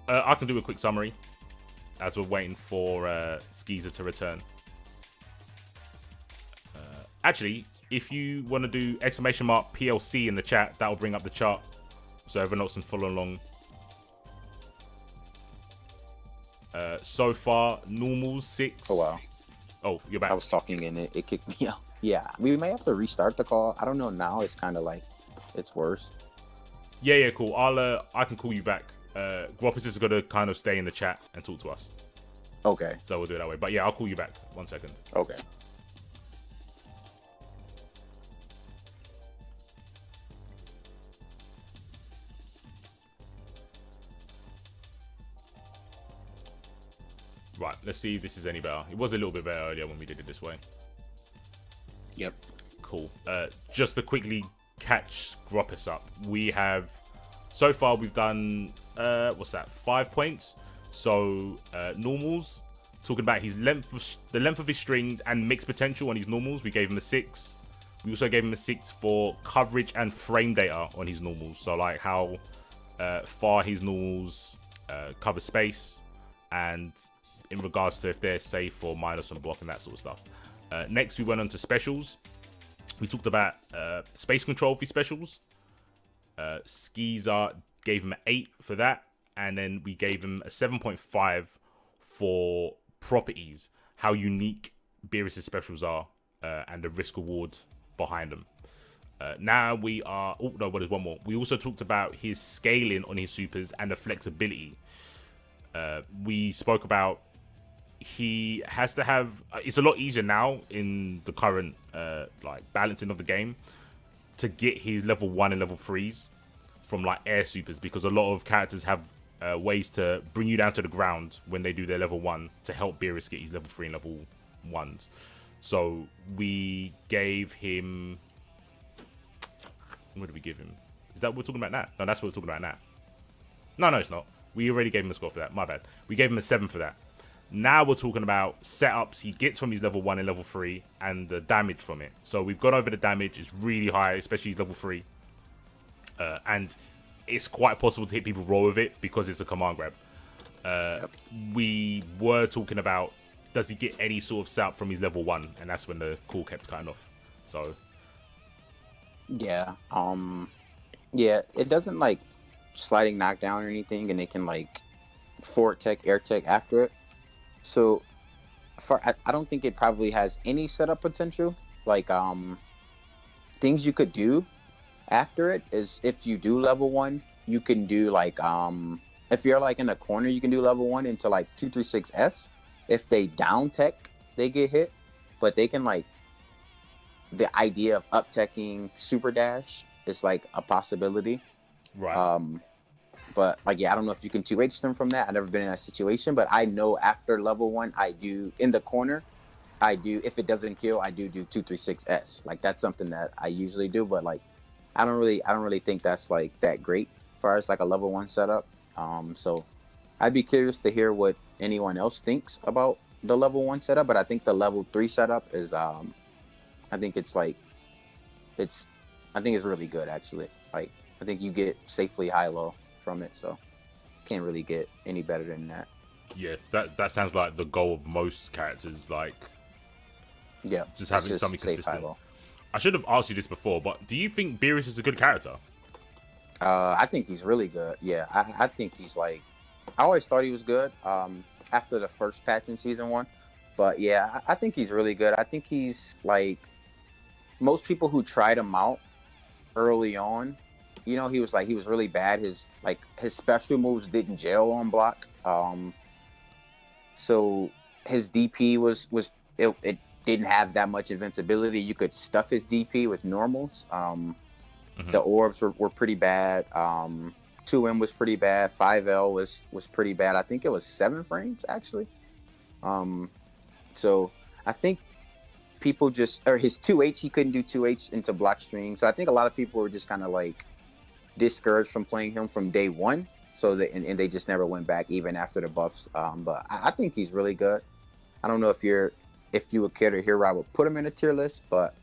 I can do a quick summary as we're waiting for Skeezer to return. Actually, if you want to do !PLC in the chat, that will bring up the chart so everyone else can follow along. So far, normals 6. Oh wow. Oh, you're back. I was talking and it kicked me out. Yeah, we may have to restart the call. I don't know now. It's kind of like it's worse. Yeah, cool. I can call you back. Gropis is gonna kind of stay in the chat and talk to us. Okay. So we'll do it that way. But yeah, I'll call you back. 1 second. Okay. Right, let's see if this is any better. It was a little bit better earlier when we did it this way. Yep. Cool. Just to quickly catch Gropis up, we have so far we've done 5 points. So normals, talking about his the length of his strings and mix potential on his normals, we gave him a 6. We also gave him a 6 for coverage and frame data on his normals. So like how far his normals cover space, and in regards to if they're safe or minus on block and that sort of stuff. Next, we went on to specials. We talked about space control for specials. Skeezer gave him an 8 for that. And then we gave him a 7.5 for properties, how unique Beerus' specials are, and the risk reward behind them. Now we are... Oh, no, but there's one more. We also talked about his scaling on his supers and the flexibility. We spoke about he has to have... It's a lot easier now in the current like balancing of the game to get his level 1 and level 3s from like air supers, because a lot of characters have ways to bring you down to the ground when they do their level 1 to help Beerus get his level 3 and level 1s. So we gave him... What did we give him? Is that what we're talking about now? No, that's what we're talking about now. No, it's not. We already gave him a score for that. My bad. We gave him a 7 for that. Now we're talking about setups he gets from his level 1 and level 3 and the damage from it. So we've gone over the damage. It's really high, especially his level 3. And it's quite possible to hit people raw with it because it's a command grab. Yep. We were talking about, does he get any sort of setup from his level 1? And that's when the call kept cutting off. So... Yeah. Yeah, it doesn't like sliding knockdown or anything, and it can like forward tech, air tech after it. So I don't think it probably has any setup potential. Like things you could do after it is, if you do level 1, you can do like if you're like in the corner, you can do level 1 into like 236S. If they down tech, they get hit, but they can like, the idea of up teching super dash is like a possibility. Right. But like, yeah, I don't know if you can 2H them from that. I've never been in that situation, but I know after level 1, I do in the corner, I do, if it doesn't kill, I do 236S. Like that's something that I usually do, but like, I don't really think that's like that great as far as like a level 1 setup. So I'd be curious to hear what anyone else thinks about the level 1 setup, but I think the level 3 setup is, I think it's like I think it's really good actually. Like I think you get safely high-low from it, so can't really get any better than that. Yeah, that sounds like the goal of most characters. Like, Yeah, just having something safe consistent. high-low. I should have asked you this before, but do you think Beerus is a good character? I think he's really good. Yeah, I think he's like, I always thought he was good after the first patch in season 1, but yeah, I think he's really good. I think he's like most people who tried him out early on. You know, he was really bad. His special moves didn't gel on block. So his DP it didn't have that much invincibility. You could stuff his DP with normals. The orbs were pretty bad. 2M was pretty bad. 5L was pretty bad. I think it was 7 frames actually. So I think people his 2H, he couldn't do 2H into block string. So I think a lot of people were just kind of like discouraged from playing him from day 1. So they just never went back even after the buffs. But I think he's really good. I don't know if you would care to hear where I would put him in a tier list, but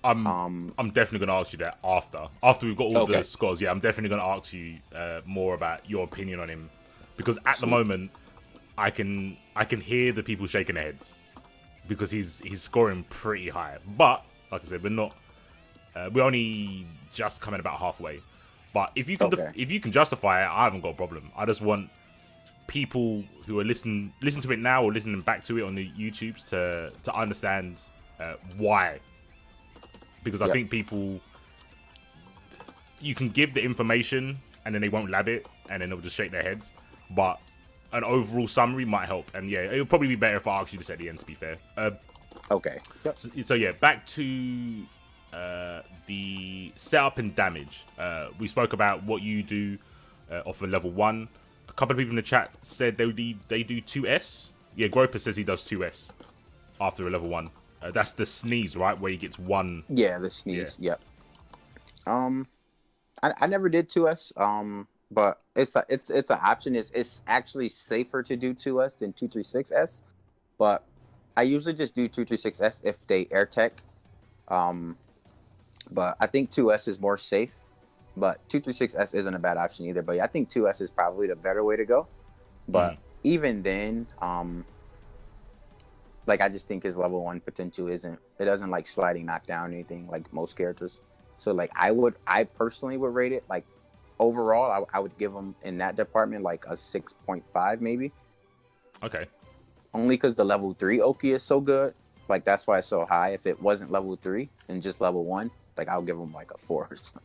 I'm definitely gonna ask you that after we've got all the scores. Yeah, I'm definitely gonna ask you more about your opinion on him, because at the moment I can hear the people shaking their heads because he's scoring pretty high. But like I said, we're only just coming about halfway. But if you can justify it, I haven't got a problem. I just want people who are listen to it now or listening back to it on the YouTubes to understand why. Because I think people, you can give the information and then they won't lab it and then they'll just shake their heads. But an overall summary might help. And yeah, it would probably be better if I asked you this at the end, to be fair. Okay. Yep. So yeah, back to the setup and damage. We spoke about what you do off of level 1. A couple of people in the chat said they do 2S. Yeah, Gropis says he does 2S after a level 1. That's the sneeze, right? Where he gets 1. Yeah, the sneeze. Yeah. Yep. I never did 2S. But it's an option. It's actually safer to do 2S than 236S. But I usually just do 236S if they air tech. But I think 2S is more safe. But 236S isn't a bad option either. But yeah, I think 2S is probably the better way to go. But even then, like I just think his level 1 potential doesn't like sliding knockdown or anything like most characters. So like I personally would rate it like overall I would give him in that department like a 6.5 maybe. Okay. Only because the level 3 Oki is so good. Like that's why it's so high. If it wasn't level 3 and just level 1, like I'll give him like a 4 or something.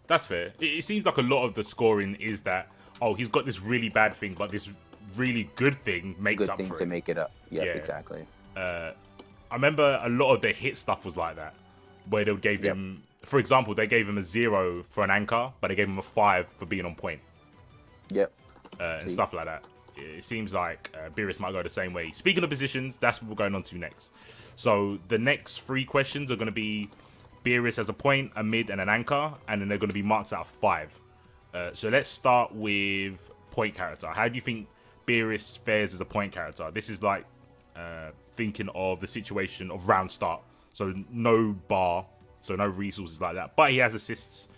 That's fair. It seems like a lot of the scoring is that, oh, he's got this really bad thing, but this really good thing makes up for it. Good thing to make it up. Yeah, exactly. I remember a lot of the hit stuff was like that, where they gave him, for example, they gave him a 0 for an anchor, but they gave him a 5 for being on point. Yep. And stuff like that. It seems like Beerus might go the same way. Speaking of positions, that's what we're going on to next. So the next 3 questions are going to be Beerus as a point, a mid, and an anchor, and then they're going to be marked out of 5. So let's start with point character. How do you think Beerus fares as a point character? This is like thinking of the situation of round start. So no bar, so no resources like that. But he has assists.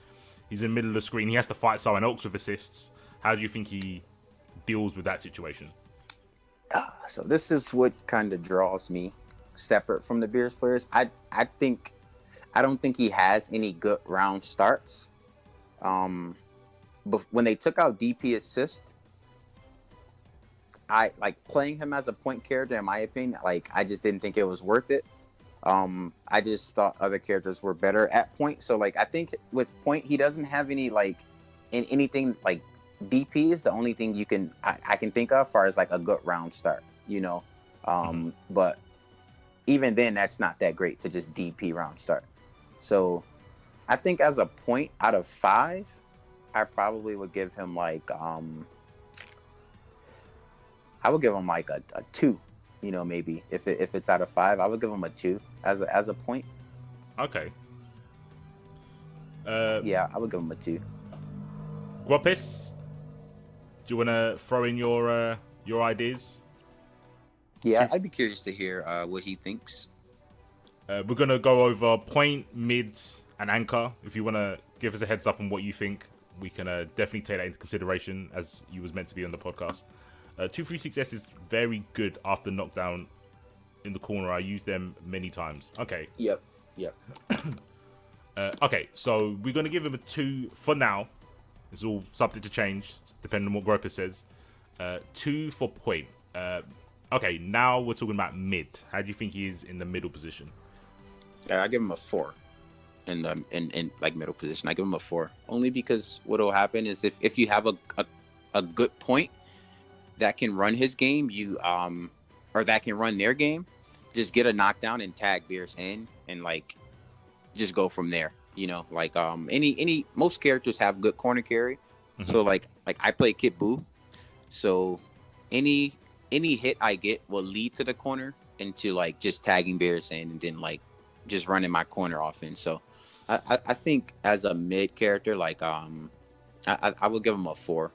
He's in the middle of the screen. He has to fight someone else with assists. How do you think he deals with that situation? So this is what kind of draws me separate from the Beerus players. I don't think he has any good round starts. But when they took out DP assist, I like playing him as a point character. In my opinion, like I just didn't think it was worth it. I just thought other characters were better at point. So like I think with point, he doesn't have any like in anything like DP is the only thing I can think of as far as like a good round start, you know. But even then, that's not that great to just DP round start. So I think as a point out of 5, I probably would give him like I would give him like a 2, you know, maybe if it's out of 5, I would give him a 2 as a point. Okay. Yeah, I would give him a 2. Gropis, do you want to throw in your ideas? Yeah, I'd be curious to hear what he thinks. We're gonna go over point, mid, and Anchor. If you want to give us a heads up on what you think, we can definitely take that into consideration, as you was meant to be on the podcast. 236S is very good after knockdown in the corner. I use them many times. Okay. Yep. Okay, so we're going to give him a 2 for now. It's all subject to change, depending on what Gropis says. 2 for point. Okay, now we're talking about mid. How do you think he is in the middle position? Yeah, I give him a 4 in like middle position. I give him a 4 only because what'll happen is if you have a good point that can run his game, or that can run their game, just get a knockdown and tag Beerus in and like just go from there. Like most characters have good corner carry. Mm-hmm. So like I play Kid Buu, so any hit I get will lead to the corner into like just tagging Beerus in and then like just running my corner offense. So I think as a mid character, like I would give him a 4.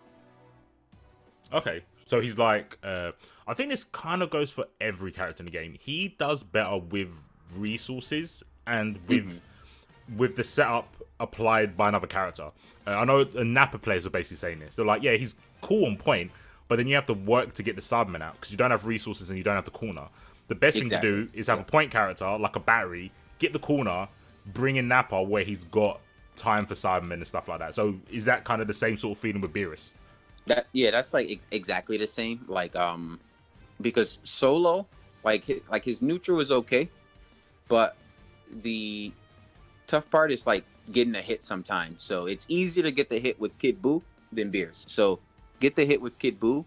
Okay, so he's like I think this kind of goes for every character in the game. He does better with resources and with the setup applied by another character. I know Nappa players are basically saying this. They're like, yeah, he's cool on point, but then you have to work to get the Cyberman out because you don't have resources and you don't have the corner. The best thing to do is have a point character like a battery, get the corner, bring in Nappa where he's got time for Cybermen and stuff like that. So is that kind of the same sort of feeling with Beerus? That's like exactly the same. Like because solo, like his neutral is okay, but the tough part is like getting a hit sometimes. So it's easier to get the hit with Kid Buu than Beerus. So get the hit with Kid Buu,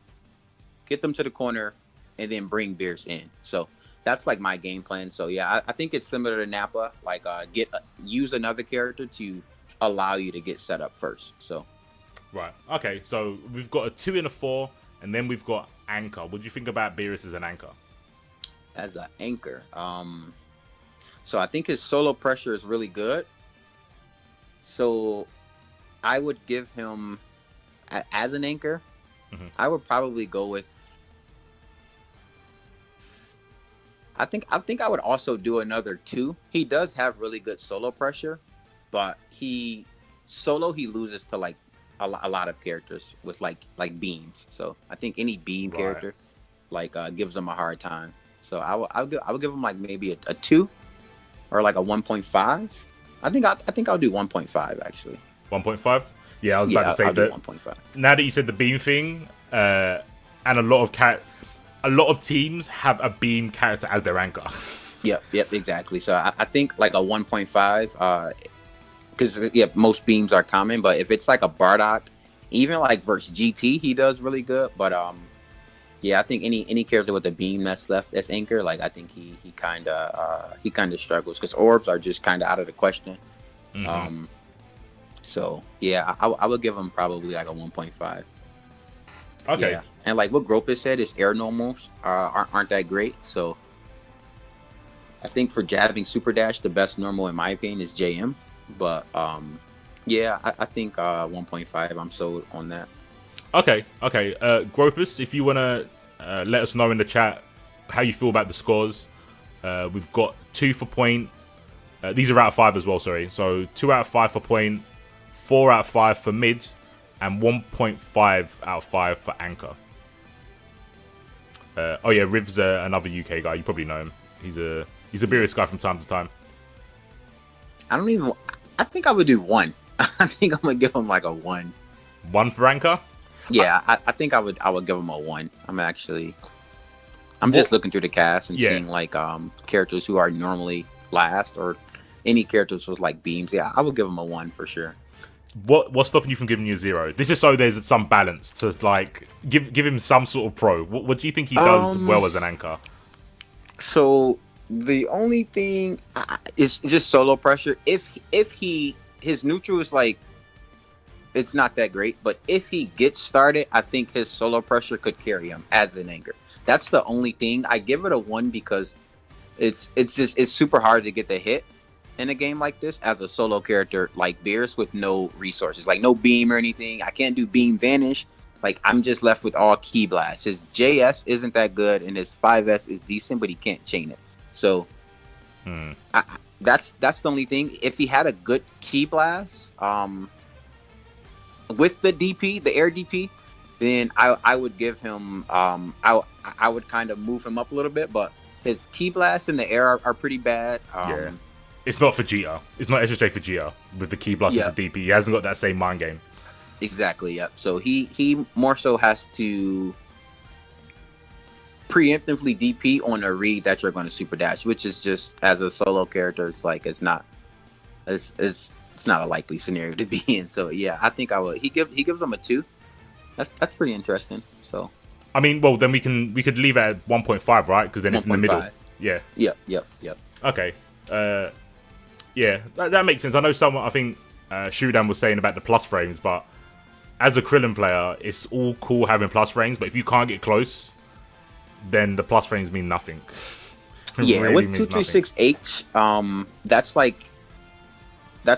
get them to the corner, and then bring Beerus in. So that's like my game plan. So yeah, I think it's similar to Nappa. Like use another character to allow you to get set up first. So right. Okay. So we've got a 2 and a 4, and then we've got Anchor. What do you think about Beerus as an anchor? As an anchor, so I think his solo pressure is really good. So I would give him as an anchor. Mm-hmm. I would probably go with. I think I would also do another 2. He does have really good solo pressure, but he loses to like a lot of characters with like beams. So I think any beam character like gives him a hard time. So I would give him like maybe a 2 or like a 1.5. I think I'll do 1.5 actually. 1.5? Yeah, I was about to say that. 1.5. Now that you said the beam thing, and a lot of teams have a beam character as their anchor. Yep, exactly. So I think like a 1.5, because most beams are common. But if it's like a Bardock, even like versus GT, he does really good. But I think any character with a beam that's left as anchor, like I think he kind of struggles because orbs are just kind of out of the question. Mm-hmm. So yeah, I would give him probably like a 1.5. Okay. Yeah. And like what Gropis said, his air normals aren't that great. So I think for jabbing super dash, the best normal in my opinion is JM. But I think 1.5. I'm sold on that. Okay. Gropis, if you wanna let us know in the chat how you feel about the scores. We've got 2 for point. These are out of 5 as well. Sorry. So 2 out of 5 for point, 4 out of 5 for mid, and 1.5 out of 5 for anchor. Riv's another UK guy. You probably know him. He's a Beerus guy from time to time. I think I would do 1. I think I'm gonna give him like a 1. 1 for anchor? Yeah, I think I would give him a 1. I'm just looking through the cast and seeing like characters who are normally last or any characters with like beams. Yeah, I would give him a 1 for sure. What's stopping you from giving you a 0? This is so there's some balance to like give him some sort of pro. What do you think he does well as an anchor? So the only thing is just solo pressure. If his neutral is like, it's not that great, but if he gets started, I think his solo pressure could carry him as an anchor. That's the only thing. I give it a 1 because it's super hard to get the hit in a game like this as a solo character like Beerus with no resources, like no beam or anything. I can't do beam vanish. Like I'm just left with all key blasts. His JS isn't that good and his 5S is decent, but he can't chain it. So That's the only thing. If he had a good key blast, with the DP, the air DP, then I would give him I would kind of move him up a little bit, but his key blasts in the air are pretty bad. Yeah. It's not Vegeta. It's not SSJ Vegeta with the key blast Yeah. into DP. He hasn't got that same mind game. Exactly. Yep. So he more so has to preemptively DP on a read that you're going to super dash, which is just as a solo character, it's like it's not a likely scenario to be in. So yeah, I think I would. He gives them a 2. That's pretty interesting. So I mean, well, then we could leave it at 1.5, right? Because then it's in the middle. 1.5. Yeah. Yep. Okay. Yeah, that makes sense. I know someone. I think Shudan was saying about the plus frames, but as a Krillin player, it's all cool having plus frames, but if you can't get close, then the plus frames mean nothing. Yeah, really with means 236H, that's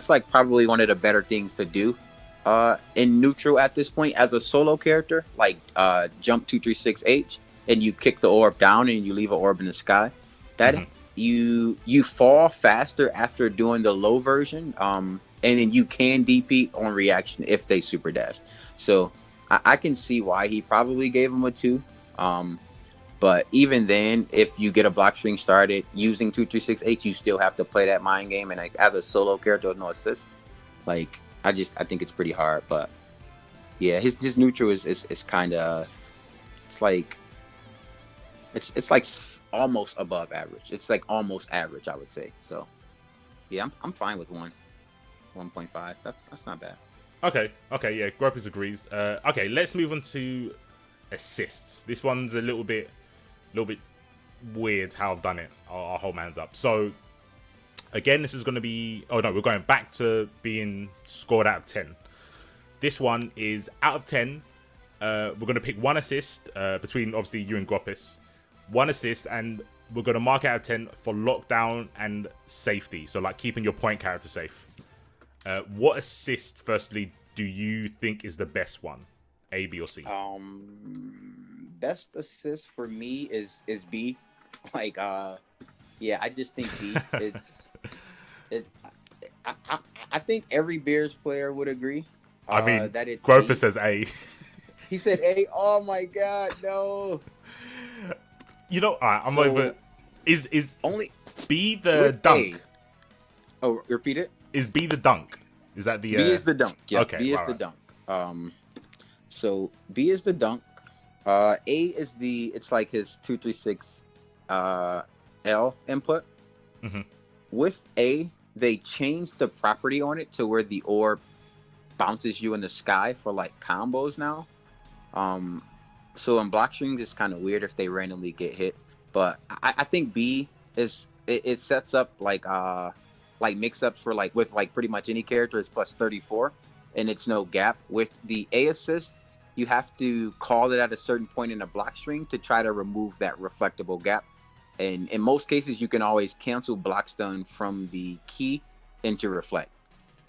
like probably one of the better things to do in neutral at this point as a solo character. Like jump 236H and you kick the orb down and you leave an orb in the sky. That you fall faster after doing the low version. And then you can DP on reaction if they super dash. So I can see why he probably gave him a 2. But even then, if you get a block string started using 236H, you still have to play that mind game. And like, as a solo character with no assist, like I think it's pretty hard. But yeah, his neutral is kind of it's like almost above average. It's like almost average, I would say. So yeah, I'm fine with 1.5. That's not bad. Okay, yeah, Gropis agrees. Okay, let's move on to assists. This one's a little bit weird how I've done it. I'll hold my hands up. So again, this is going to be... Oh no, we're going back to being scored out of 10. This one is out of 10. We're going to pick 1 assist between obviously you and Gropis. 1 assist, and we're going to mark it out of 10 for lockdown and safety. So like keeping your point character safe. What assist, firstly, do you think is the best one? A, B, or C? Best assist for me is B. Like, yeah, I just think B. I think every Bears player would agree. I mean, that it's Gropis B. says A. He said A. Oh my God, no. You know, I'm So, over. Is only B the with dunk? A. Oh, repeat it. Is B the dunk? Is that the? B is the dunk. Yeah, okay, B is the dunk. So B is the dunk. A is it's like his 236 L input. Mm-hmm. With A, they changed the property on it to where the orb bounces you in the sky for like combos now. So in block strings, it's kind of weird if they randomly get hit. But I think B is it sets up like mix-ups for like with like pretty much any character is plus 34, and it's no gap. With the A assist, you have to call it at a certain point in a block string to try to remove that reflectable gap. And in most cases, you can always cancel block stun from the key into reflect.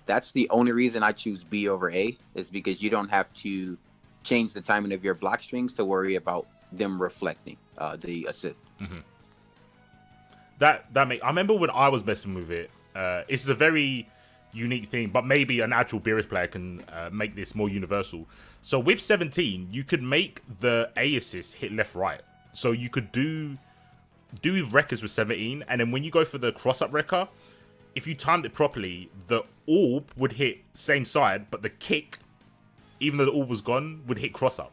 That's the only reason I choose B over A, is because you don't have to change the timing of your block strings to worry about them reflecting the assist. Mm-hmm. I remember when I was messing with it. It's a very unique thing, but maybe an actual Beerus player can make this more universal. So with 17, you could make the A assist hit left right. So you could do wreckers with 17, and then when you go for the cross up wrecker, if you timed it properly, the orb would hit same side, but the kick, even though the orb was gone, would hit cross up.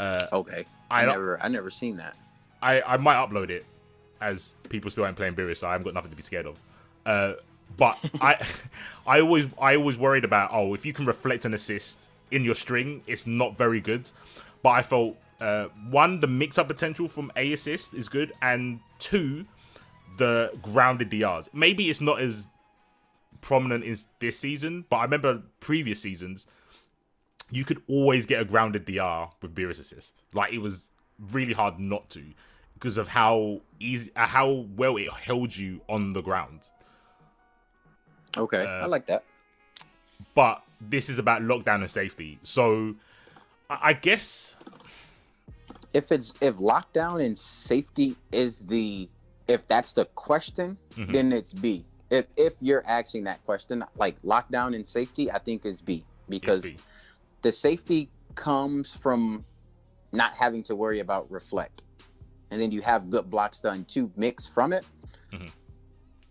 Okay, I never seen that. I might upload it, as people still ain't playing Beerus, so I haven't got nothing to be scared of. But I always worried about, if you can reflect an assist in your string, it's not very good. But I felt, one, the mix-up potential from A assist is good, and 2, the grounded DRs. Maybe it's not as prominent in this season, but I remember previous seasons, you could always get a grounded DR with Beerus assist. Like, it was really hard not to, because of how well it held you on the ground. Okay, I like that. But this is about lockdown and safety. So I guess if lockdown and safety is the if that's the question, then it's B. If you're asking that question, like lockdown and safety, I think is B, because the safety comes from not having to worry about reflect, and then you have good block stun to mix from it.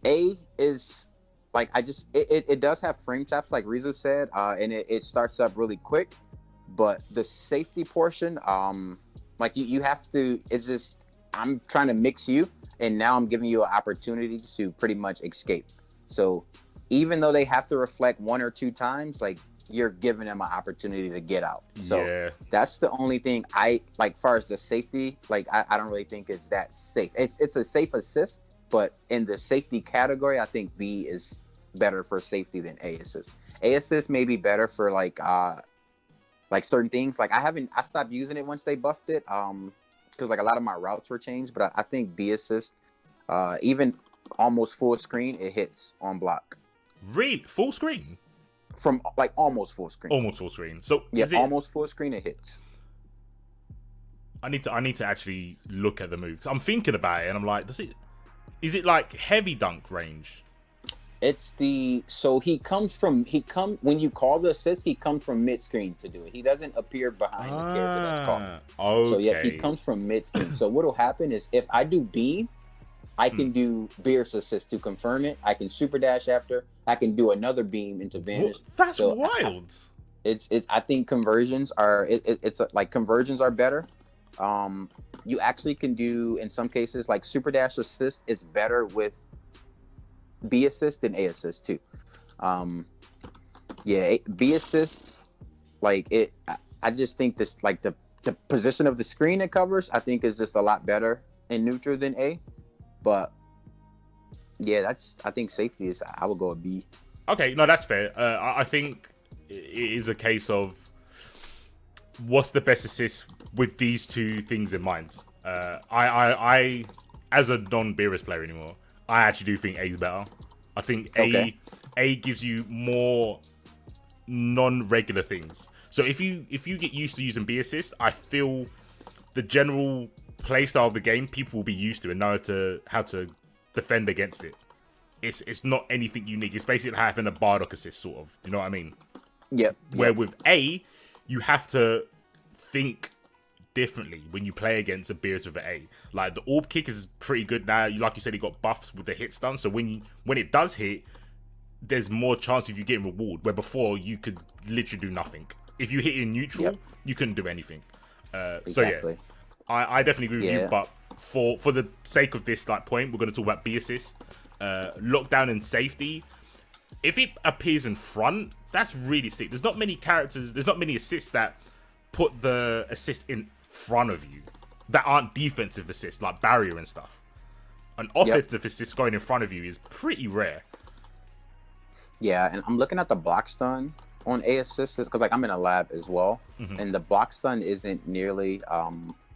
A is like it does have frame taps like Rizu said, and it starts up really quick, but the safety portion, like you have to. It's just I'm trying to mix you, and now I'm giving you an opportunity to pretty much escape. So even though they have to reflect 1 or 2 times, like you're giving them an opportunity to get out. So that's the only thing I like. Far as the safety, like I don't really think it's that safe. It's a safe assist, but in the safety category, I think B is better for safety than A assist. A assist may be better for like certain things. Like I stopped using it once they buffed it, because like a lot of my routes were changed. But I think B assist, even almost full screen, it hits on block. Really, full screen? From like almost full screen. Almost full screen. So yeah, almost full screen, it hits. I need to actually look at the moves. I'm thinking about it, and I'm like, is it like heavy dunk range? It's so when you call the assist, he comes from mid screen to do it. He doesn't appear behind the character that's called. Okay. So yeah, he comes from mid screen. So what'll happen is if I do beam, I can do Beerus assist to confirm it. I can super dash after. I can do another beam into vanish. That's so wild. I think conversions are like conversions are better. You actually can do in some cases like super dash assist is better with B assist than A assist too. B assist, like it. I just think this like the position of the screen it covers, I think is just a lot better in neutral than A. But yeah, I think safety is. I would go with B. Okay, no, that's fair. I think it is a case of what's the best assist with these two things in mind. I as a non-Beerus player anymore, I actually do think A is better. I think A gives you more non-regular things. So if you get used to using B assist, I feel the general playstyle of the game people will be used to and know how to defend against it. It's not anything unique. It's basically having a Bardock assist, sort of. You know what I mean? Yep. Where with A, you have to think differently when you play against a Beerus with an A. Like the orb kick is pretty good now. Like you said, he got buffs with the hit stun. So when it does hit, there's more chance of you getting reward. Where before you could literally do nothing. If you hit in neutral, you couldn't do anything. Exactly. So yeah, I definitely agree with you. But for the sake of this like point, we're going to talk about B assist, lockdown and safety. If it appears in front, that's really sick. There's not many assists that put the assist in front of you that aren't defensive assists like barrier and stuff. An offensive assist going in front of you is pretty rare. Yeah, and I'm looking at the block stun on A assist because like I'm in a lab as well, and the block stun isn't nearly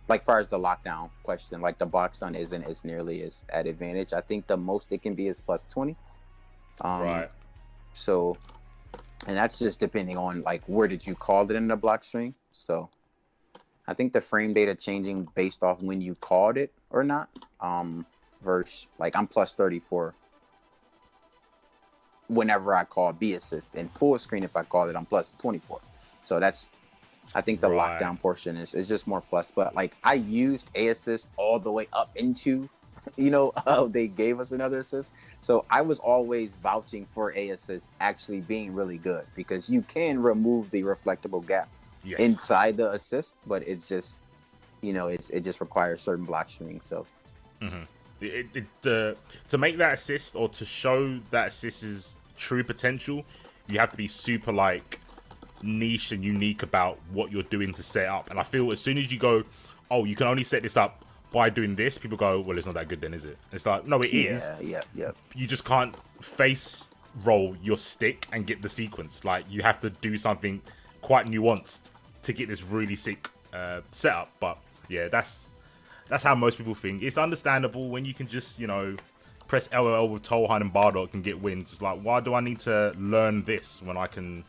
like far as the lockdown question, like the block stun isn't as nearly as at advantage. I think the most it can be is plus 20. Right. So, and that's just depending on like where did you call it in the block string. So I think the frame data changing based off when you called it or not. Versus like I'm plus 34 whenever I call B assist, and full screen if I call it I'm plus 24. So that's, I think the lockdown portion is just more plus. But like I used A assist all the way up into, they gave us another assist. So I was always vouching for A assist actually being really good because you can remove the reflectable gap inside the assist, but it's just, it just requires certain block strings. So to make that assist or to show that assist's true potential, you have to be super like niche and unique about what you're doing to set up. And I feel as soon as you go, oh, you can only set this up by doing this, people go, well, it's not that good then, is it? And it's like, no, it is. Yeah. You just can't face roll your stick and get the sequence. Like you have to do something quite nuanced to get this really sick setup. But yeah, that's how most people think. It's understandable when you can just, press LOL with Tolhan and Bardock and get wins. It's like, why do I need to learn this when I can...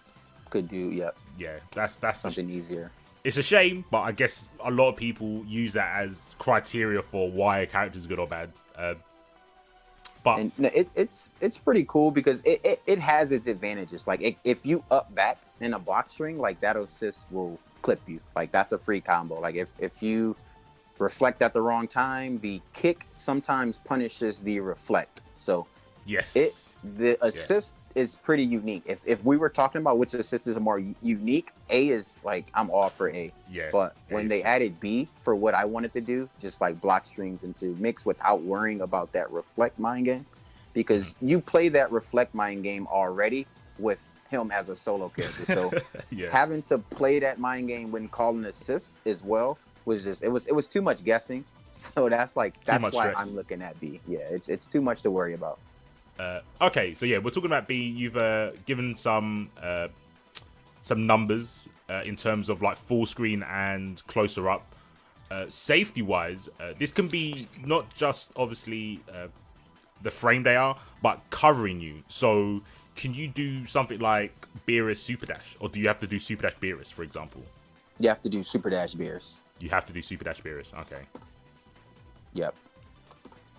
Could do, Yeah, that's something easier. It's a shame, but I guess a lot of people use that as criteria for why a character is good or bad. But And no, it's pretty cool because it has its advantages. Like if you up back in a block string, like that assist will clip you. Like that's a free combo. Like if you reflect at the wrong time, the kick sometimes punishes the reflect. So yes, the assist is pretty unique. If we were talking about which assist is more unique, A is like I'm all for A. Yeah. But when they added B for what I wanted to do, just like block strings and to mix without worrying about that reflect mind game, because you play that reflect mind game already with him as a solo character. So having to play that mind game when calling assist as well was just it was too much guessing. So that's why stress. I'm looking at B. Yeah, it's too much to worry about. Okay, so yeah, we're talking about B. You've given some numbers in terms of like full screen and closer up. Safety wise, this can be not just obviously the frame they are, but covering you. So can you do something like Beerus Super Dash, or do you have to do Super Dash Beerus, for example? You have to do Super Dash Beerus. You have to do Super Dash Beerus. Okay. Yep.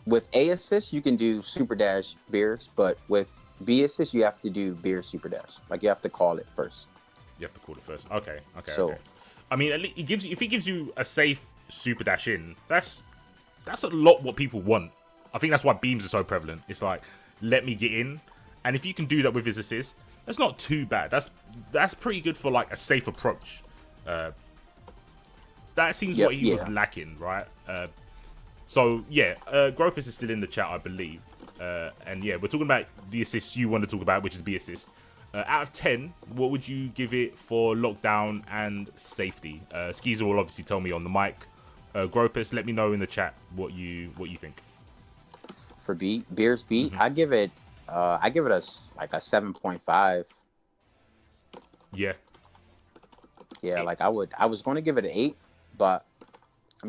With A assist, you can do Super Dash Beerus, but with B assist, you have to do Beerus Super Dash. Like you have to call it first. You have to call it first. Okay. So, okay. I mean, it gives you, if it gives you a safe Super Dash in, that's a lot what people want. I think that's why beams are so prevalent. It's like, let me get in, and if you can do that with his assist, that's not too bad. That's pretty good for like a safe approach. That seems what he was lacking, right? So yeah, Gropis is still in the chat, I believe. And yeah, we're talking about the assists you want to talk about, which is B assist. Out of 10, what would you give it for lockdown and safety? Skeezer will obviously tell me on the mic. Gropis, let me know in the chat what you think. For Beerus B, I give it a 7.5. Yeah. Yeah, like I was going to give it an 8, but I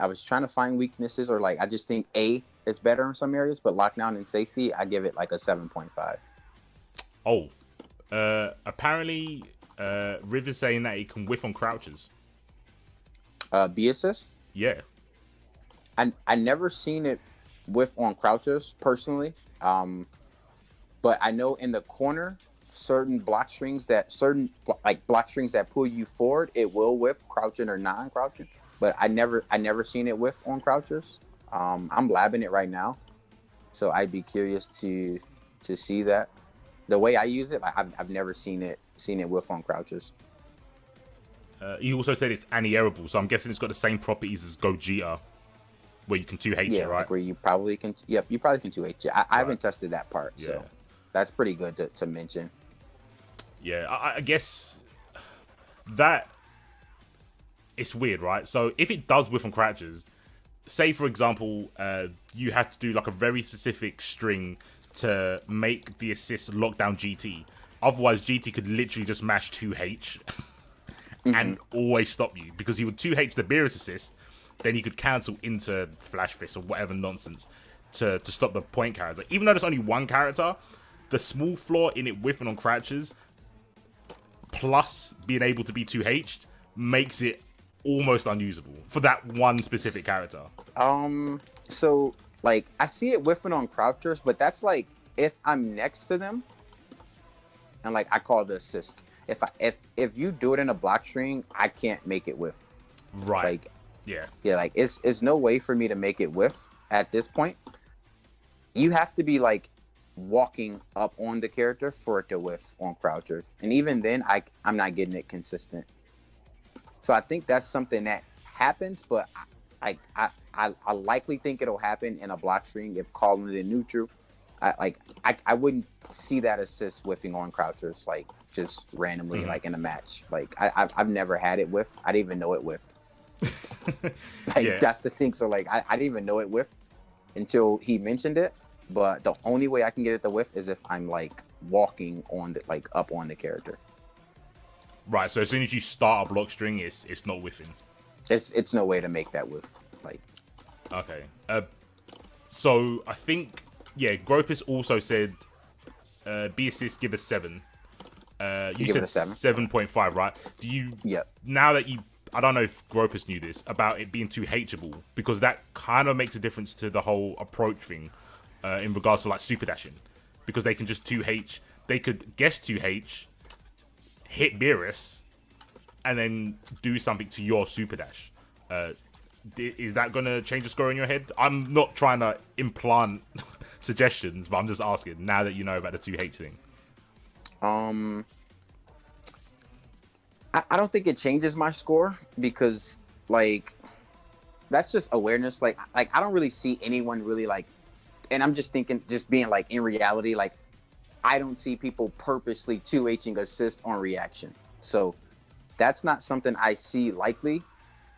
was trying to find weaknesses, or like I just think A is better in some areas, but lockdown and safety, I give it like a 7.5. Oh, apparently Riv is saying that it can whiff on crouches. B assist? Yeah. I never seen it whiff on crouches personally, but I know in the corner, certain block strings that pull you forward, it will whiff crouching or non-crouching. But I never seen it whiff on crouchers. I'm labbing it right now, so I'd be curious to see that. The way I use it, I've never seen it whiff on crouchers. You also said it's anti-airable, so I'm guessing it's got the same properties as Gogeta, where you can 2H it, right? Like where you probably can. Yep, you probably can 2H it. I haven't tested that part, so that's pretty good to mention. Yeah, I guess that it's weird, right? So if it does whiff on crouches, say for example, you have to do like a very specific string to make the assist lockdown GT. Otherwise, GT could literally just mash 2H and always stop you, because he would 2H the Beerus assist, then he could cancel into Flash Fist or whatever nonsense to stop the point character. Even though there's only one character, the small flaw in it whiffing on crouches plus being able to be 2H'd makes it almost unusable for that one specific character. So like I see it whiffing on crouchers, but that's like if I'm next to them and like I call the assist. If you do it in a block string, I can't make it whiff. Right. Like yeah, like it's no way for me to make it whiff at this point. You have to be like walking up on the character for it to whiff on crouchers, and even then I'm not getting it consistent. So I think that's something that happens, but I likely think it'll happen in a block string if calling it in neutral. I wouldn't see that assist whiffing on crouchers like just randomly like in a match. Like I've never had it whiff. I didn't even know it whiffed. That's the thing. So like I didn't even know it whiffed until he mentioned it. But the only way I can get it to whiff is if I'm like walking on the up on the character. Right. So as soon as you start a block string, it's not whiffing. It's no way to make that whiff. Like. Okay. So I think Gropis also said B assist give a 7. You said 7.5, right? Do you? Yep. Now that I don't know if Gropis knew this about it being too H'able, because that kind of makes a difference to the whole approach thing. in regards to like super dashing, because they can just 2H. They could guess 2H, hit Beerus, and then do something to your super dash. Is that gonna change the score in your head? I'm not trying to implant suggestions, but I'm just asking now that you know about the 2H thing. I don't think it changes my score because like that's just awareness. Like I don't really see anyone really like, and I'm just thinking, just being like in reality, like I don't see people purposely 2Hing assist on reaction. So that's not something I see likely.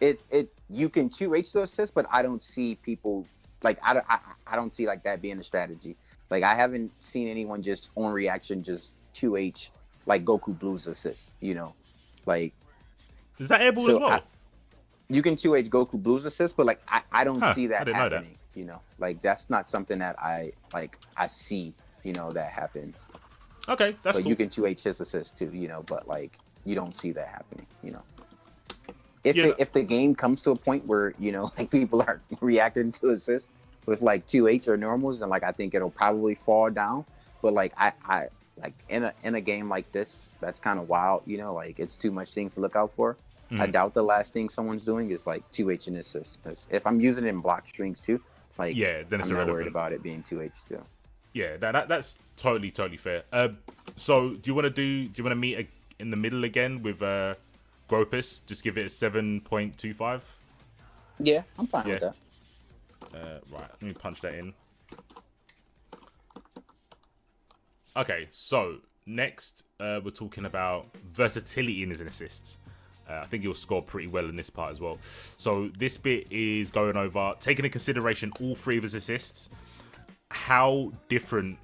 You can 2H the assist, but I don't see people like I don't see like that being a strategy. Like I haven't seen anyone just on reaction just 2H like Goku Blue's assist, you know. Like, is that airball so as well? You can 2H Goku Blue's assist, but like I don't see that happening. That. You know, like that's not something that I see. You know, that happens. Okay, that's cool. You can 2H his assist too. You know, but like you don't see that happening. You know, if the game comes to a point where you know like people are reacting to assist with like 2H or normals, then like I think it'll probably fall down. But like I like in a game like this, that's kind of wild, you know, like it's too much things to look out for. I doubt the last thing someone's doing is like 2H and assist. If I'm using it in block strings too, like then it's I'm not worried about it being 2H too. Yeah, that's totally fair. So do you want to meet in the middle again with Gropis? Just give it a 7.25. Yeah, I'm fine with that. Right, let me punch that in. Okay, so next we're talking about versatility in his assists. I think he'll score pretty well in this part as well. So this bit is going over, taking into consideration all three of his assists, how different,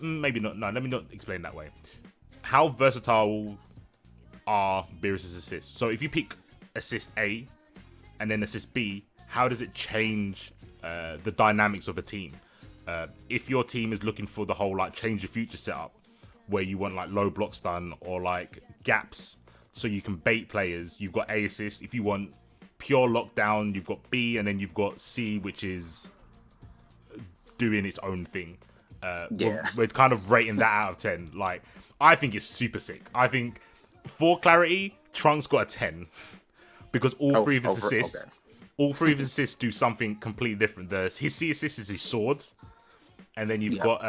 maybe not, no, let me not explain that way. How versatile are Beerus' assists? So if you pick assist A and then assist B, how does it change the dynamics of a team? If your team is looking for the whole like change the future setup, where you want like low block stun or like gaps, so you can bait players, you've got A assist. If you want pure lockdown, you've got B, and then you've got C, which is doing its own thing. We're kind of rating that out of 10. Like, I think it's super sick. I think for clarity, Trunks got a 10 because all three of his assists. Okay. All three of his assists do something completely different. His C assist is his swords, and then you've got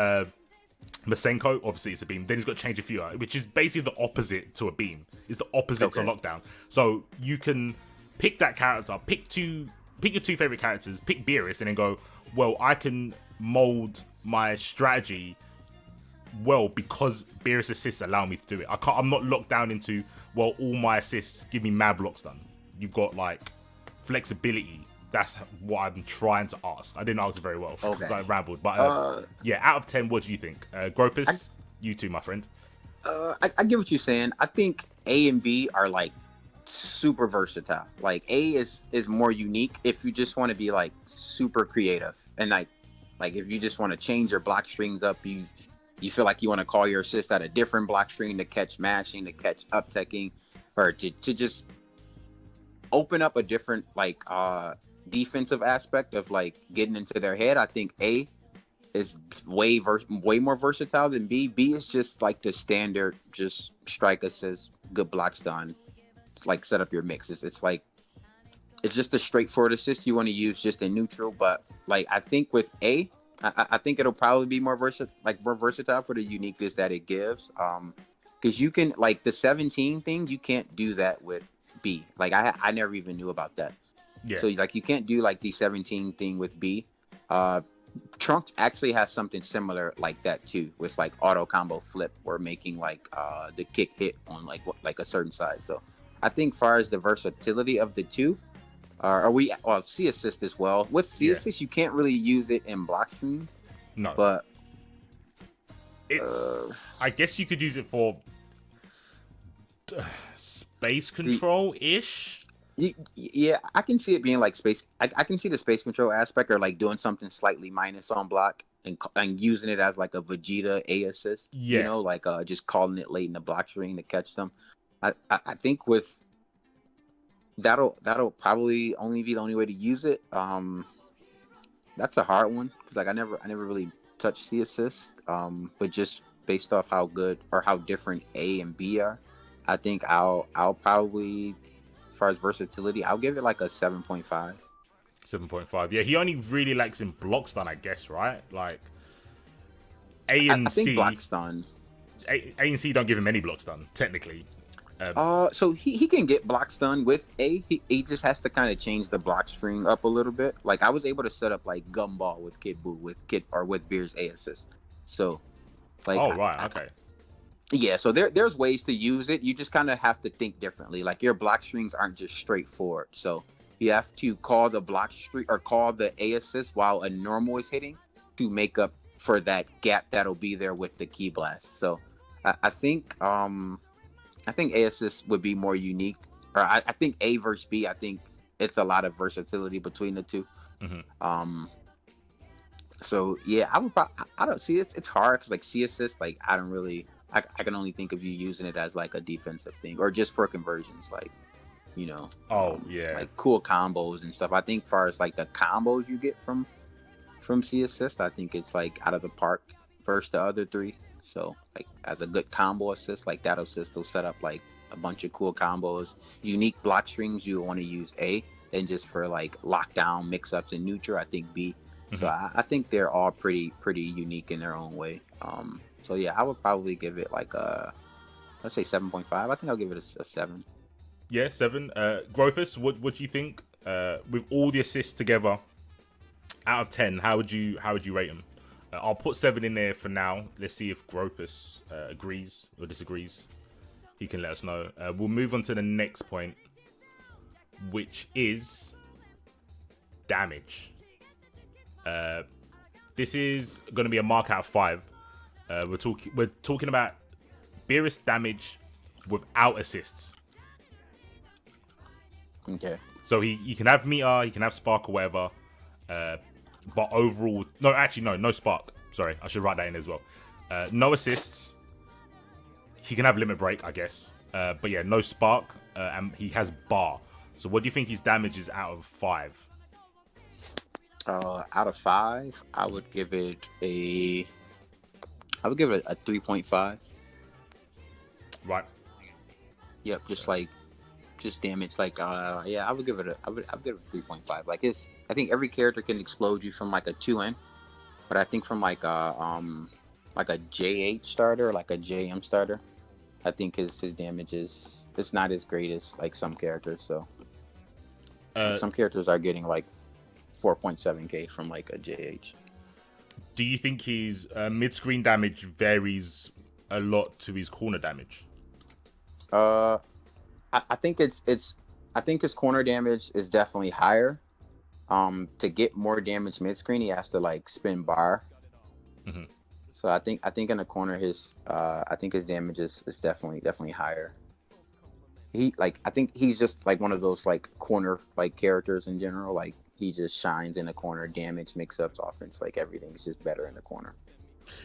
Masenko. Obviously, it's a beam. Then he's got change of future, which is basically the opposite to a beam. It's the opposite to lockdown. So you can pick that character, pick your two favorite characters, pick Beerus, and then go, well, I can mold my strategy well because Beerus assists allow me to do it. I'm not locked down into, well, all my assists give me mad blocks done. You've got like flexibility. That's what I'm trying to ask. I didn't answer very well because I rambled. But out of 10, what do you think? Gropis, you too, my friend. I get what you're saying. I think A and B are like super versatile. Like A is more unique if you just want to be like super creative, and like if you just want to change your block strings up, you feel like you want to call your assist at a different block string to catch mashing, to catch up-teching, or to just open up a different like defensive aspect of like getting into their head. I think A is way more versatile than B. B is just like the standard, just strike assist, good block stun, like set up your mixes. It's like it's just a straightforward assist you want to use just in neutral. But like I think with A, I think it'll probably be more versatile for the uniqueness that it gives. Because you can like the 17 thing, you can't do that with B. Like I never even knew about that. Yeah. So like you can't do like the 17 thing with B. Trunks actually has something similar like that too, with like auto combo flip or making like the kick hit on like a certain side. So I think far as the versatility of the two, C assist as well. With C assist, you can't really use it in block streams. No, but it's I guess you could use it for space control ish. Yeah, I can see it being like space. I can see the space control aspect, or like doing something slightly minus on block and using it as like a Vegeta A assist. Yeah, you know, like just calling it late in the block string to catch them. I think with that'll probably only be the only way to use it. That's a hard one because like I never really touched C assist. But just based off how good or how different A and B are, I think I'll probably, as far as versatility, I'll give it like a 7.5. 7.5. Yeah, he only really likes in block stun, I guess, right? Like A I and think C. block stun. A and C don't give him any block stun, technically. So he can get block stun with A. He just has to kind of change the block string up a little bit. Like I was able to set up like Gumball with Kid Buu with Beerus A assist. So like Oh right, okay. Yeah, so there's ways to use it. You just kind of have to think differently. Like your block strings aren't just straightforward. So you have to call the block string or call the A assist while a normal is hitting to make up for that gap that'll be there with the key blast. So I think A assist would be more unique. Or I think A versus B. I think it's a lot of versatility between the two. Mm-hmm. So yeah, I don't see it's hard because like C assist, like I don't really. I can only think of you using it as like a defensive thing or just for conversions, like, you know. Yeah. Like cool combos and stuff. I think far as like the combos you get from C assist, I think it's like out of the park versus the other three. So like as a good combo assist, like that assist will set up like a bunch of cool combos. Unique block strings, you want to use A, and just for like lockdown mix-ups and neutral, I think B. Mm-hmm. So I think they're all pretty unique in their own way. So yeah, I would probably give it like let's say 7.5. I think I'll give it a 7. Yeah, 7. Gropis, what do you think? With all the assists together, out of 10, how would you rate them? I'll put 7 in there for now. Let's see if Gropis agrees or disagrees. He can let us know. We'll move on to the next point, which is damage. This is going to be a mark out of 5. We're talking about Beerus damage without assists. Okay. So he can have meter, he can have spark or whatever. But overall, no spark. Sorry, I should write that in as well. No assists. He can have limit break, I guess. But yeah, no spark, and he has bar. So what do you think his damage is out of 5? Out of 5, I would give it a 3.5. Right. Yep, just damage. Like yeah, I would give it a 3.5. Like I think every character can explode you from like a 2N, but I think from like a J8 starter, like a JM starter, I think his damage is not as great as like some characters. So some characters are getting like 4.7k from like a JH. Do you think his mid-screen damage varies a lot to his corner damage? I think I think his corner damage is definitely higher. To get more damage mid-screen, he has to like spin bar. Mm-hmm. So I think in the corner his damage is definitely higher. I think he's just like one of those like corner like characters in general. Like he just shines in the corner, damage, mix-ups, offense, like everything's just better in the corner.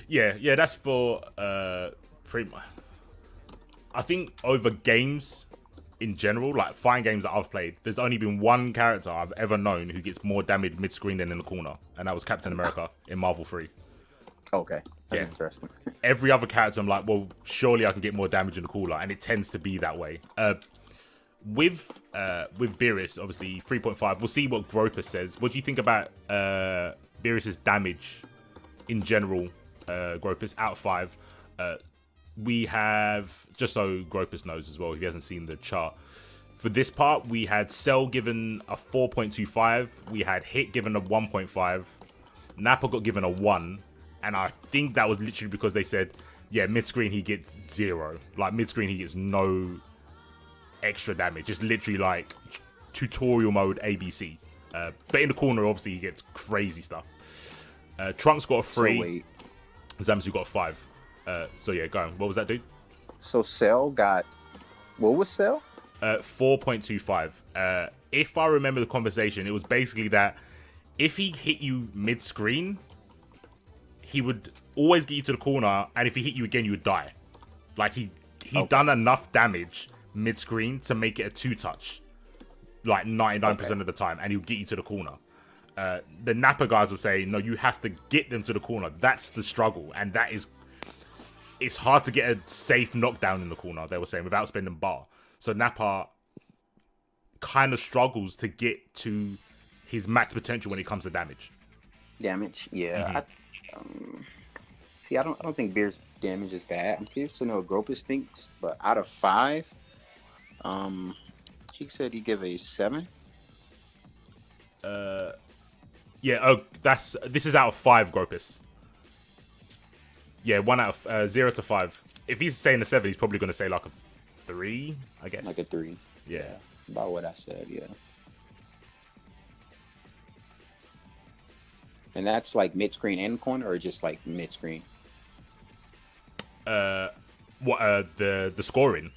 Yeah, that's for pretty much. I think over games in general, like fighting games that I've played, there's only been one character I've ever known who gets more damage mid-screen than in the corner, and that was Captain America in Marvel 3. Okay, that's interesting. Every other character, I'm like, well, surely I can get more damage in the corner, and it tends to be that way. With Beerus, obviously 3.5. We'll see what Gropis says. What do you think about Beerus's damage in general? Gropis out of 5. We have, just so Gropis knows as well, if he hasn't seen the chart. For this part, we had Cell given a 4.25. We had Hit given a 1.5. Nappa got given a 1. And I think that was literally because they said, yeah, mid-screen he gets 0. Like, mid-screen he gets no extra damage. It's literally like tutorial mode ABC. But in the corner, obviously, he gets crazy stuff. Trunks got a 3. Zamasu got a 5. So yeah, go on. What was that, dude? So Cell got, what was Cell? 4.25. If I remember the conversation, it was basically that if he hit you mid-screen, he would always get you to the corner, and if he hit you again, you would die. Like he done enough damage mid-screen to make it a 2-touch, like 99% of the time, and he would get you to the corner. the Nappa guys were saying, no, you have to get them to the corner. That's the struggle, and it's hard to get a safe knockdown in the corner, they were saying, without spending bar. So Nappa kind of struggles to get to his max potential when it comes to damage. Damage, yeah. See, I don't think Beer's damage is bad. I'm curious to know what Gropis thinks, but out of 5, he said he give a 7. This is out of 5, Gropis. Yeah, 1 out of 0 to 5. If he's saying a 7, he's probably going to say like a 3, I guess. Like a 3. Yeah. About what I said, yeah. And that's like mid-screen and corner, or just like mid-screen? The scoring?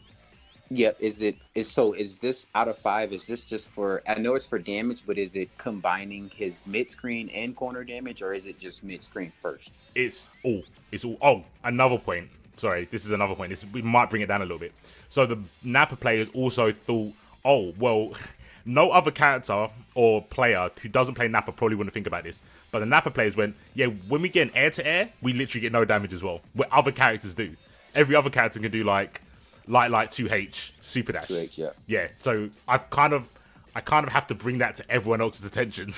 Yeah, is this out of 5, is this just for, I know it's for damage, but is it combining his mid-screen and corner damage, or is it just mid-screen first? It's all. Oh, another point. Sorry, this is another point. We might bring it down a little bit. So the Nappa players also thought, oh, well, no other character or player who doesn't play Nappa probably wouldn't think about this. But the Nappa players went, yeah, when we get an air-to-air, we literally get no damage as well. What other characters do. Every other character can do like 2H, super dash. 2H, yeah. Yeah, so I kind of have to bring that to everyone else's attention.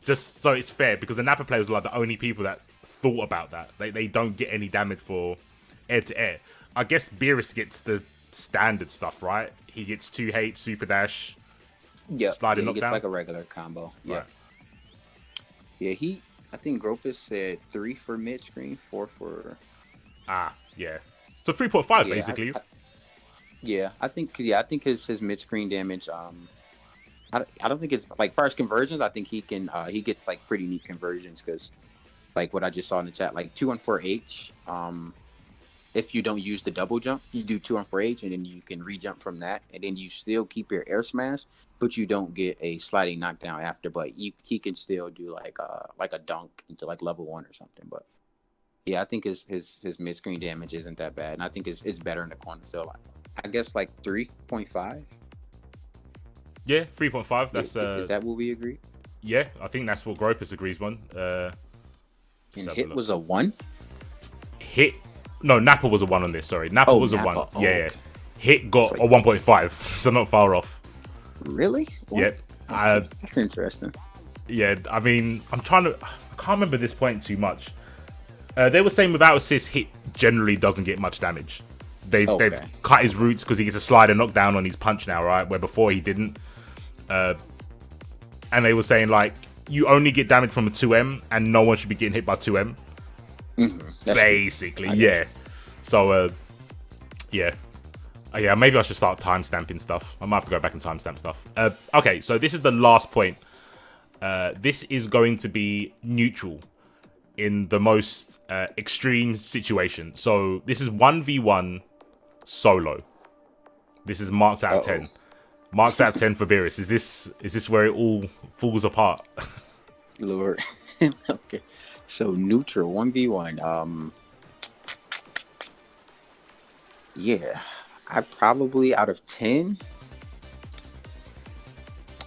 Just so it's fair, because the Nappa players are like the only people that thought about that. They don't get any damage for air-to-air. I guess Beerus gets the standard stuff, right? He gets 2H, super dash, sliding knockdown. He gets like a regular combo. Yeah. Right. Yeah, I think Gropis said 3 for mid-screen, 4 for... Yeah. So 3.5, basically. I think his mid-screen damage, I don't think it's, like, far as conversions, I think he gets, like, pretty neat conversions, because, like, what I just saw in the chat, like, 2-on-4H, if you don't use the double jump, you do 2-on-4H, and then you can re-jump from that, and then you still keep your air smash, but you don't get a sliding knockdown after, but he can still do, like a dunk into, like, level 1 or something, but... Yeah, I think his mid-screen damage isn't that bad, and I think it's better in the corner. So, like, I guess, like, 3.5? Yeah, 3.5. That's is that what we agree? Yeah, I think that's what Gropis agrees on. And hit was a 1? No, Nappa was a 1 on this, sorry. Nappa was a 1. Oh, yeah. Okay. Hit got a 1.5, so not far off. Really? What? Yeah. That's interesting. Yeah, I mean, I can't remember this point too much. They were saying without assist, hit generally doesn't get much damage. They've cut his roots because he gets a slide and knockdown on his punch now, right? Where before he didn't. And they were saying, like, you only get damage from a 2M and no one should be getting hit by 2M. Basically, yeah. So, yeah. Yeah, maybe I should start timestamping stuff. I might have to go back and timestamp stuff. Okay, so this is the last point. This is going to be neutral in the most extreme situation. So this is 1v1 solo. This is marks out of 10. Marks out of 10 for Beerus. Is this where it all falls apart? Lord. Okay. So neutral 1v1. Yeah. I probably out of 10,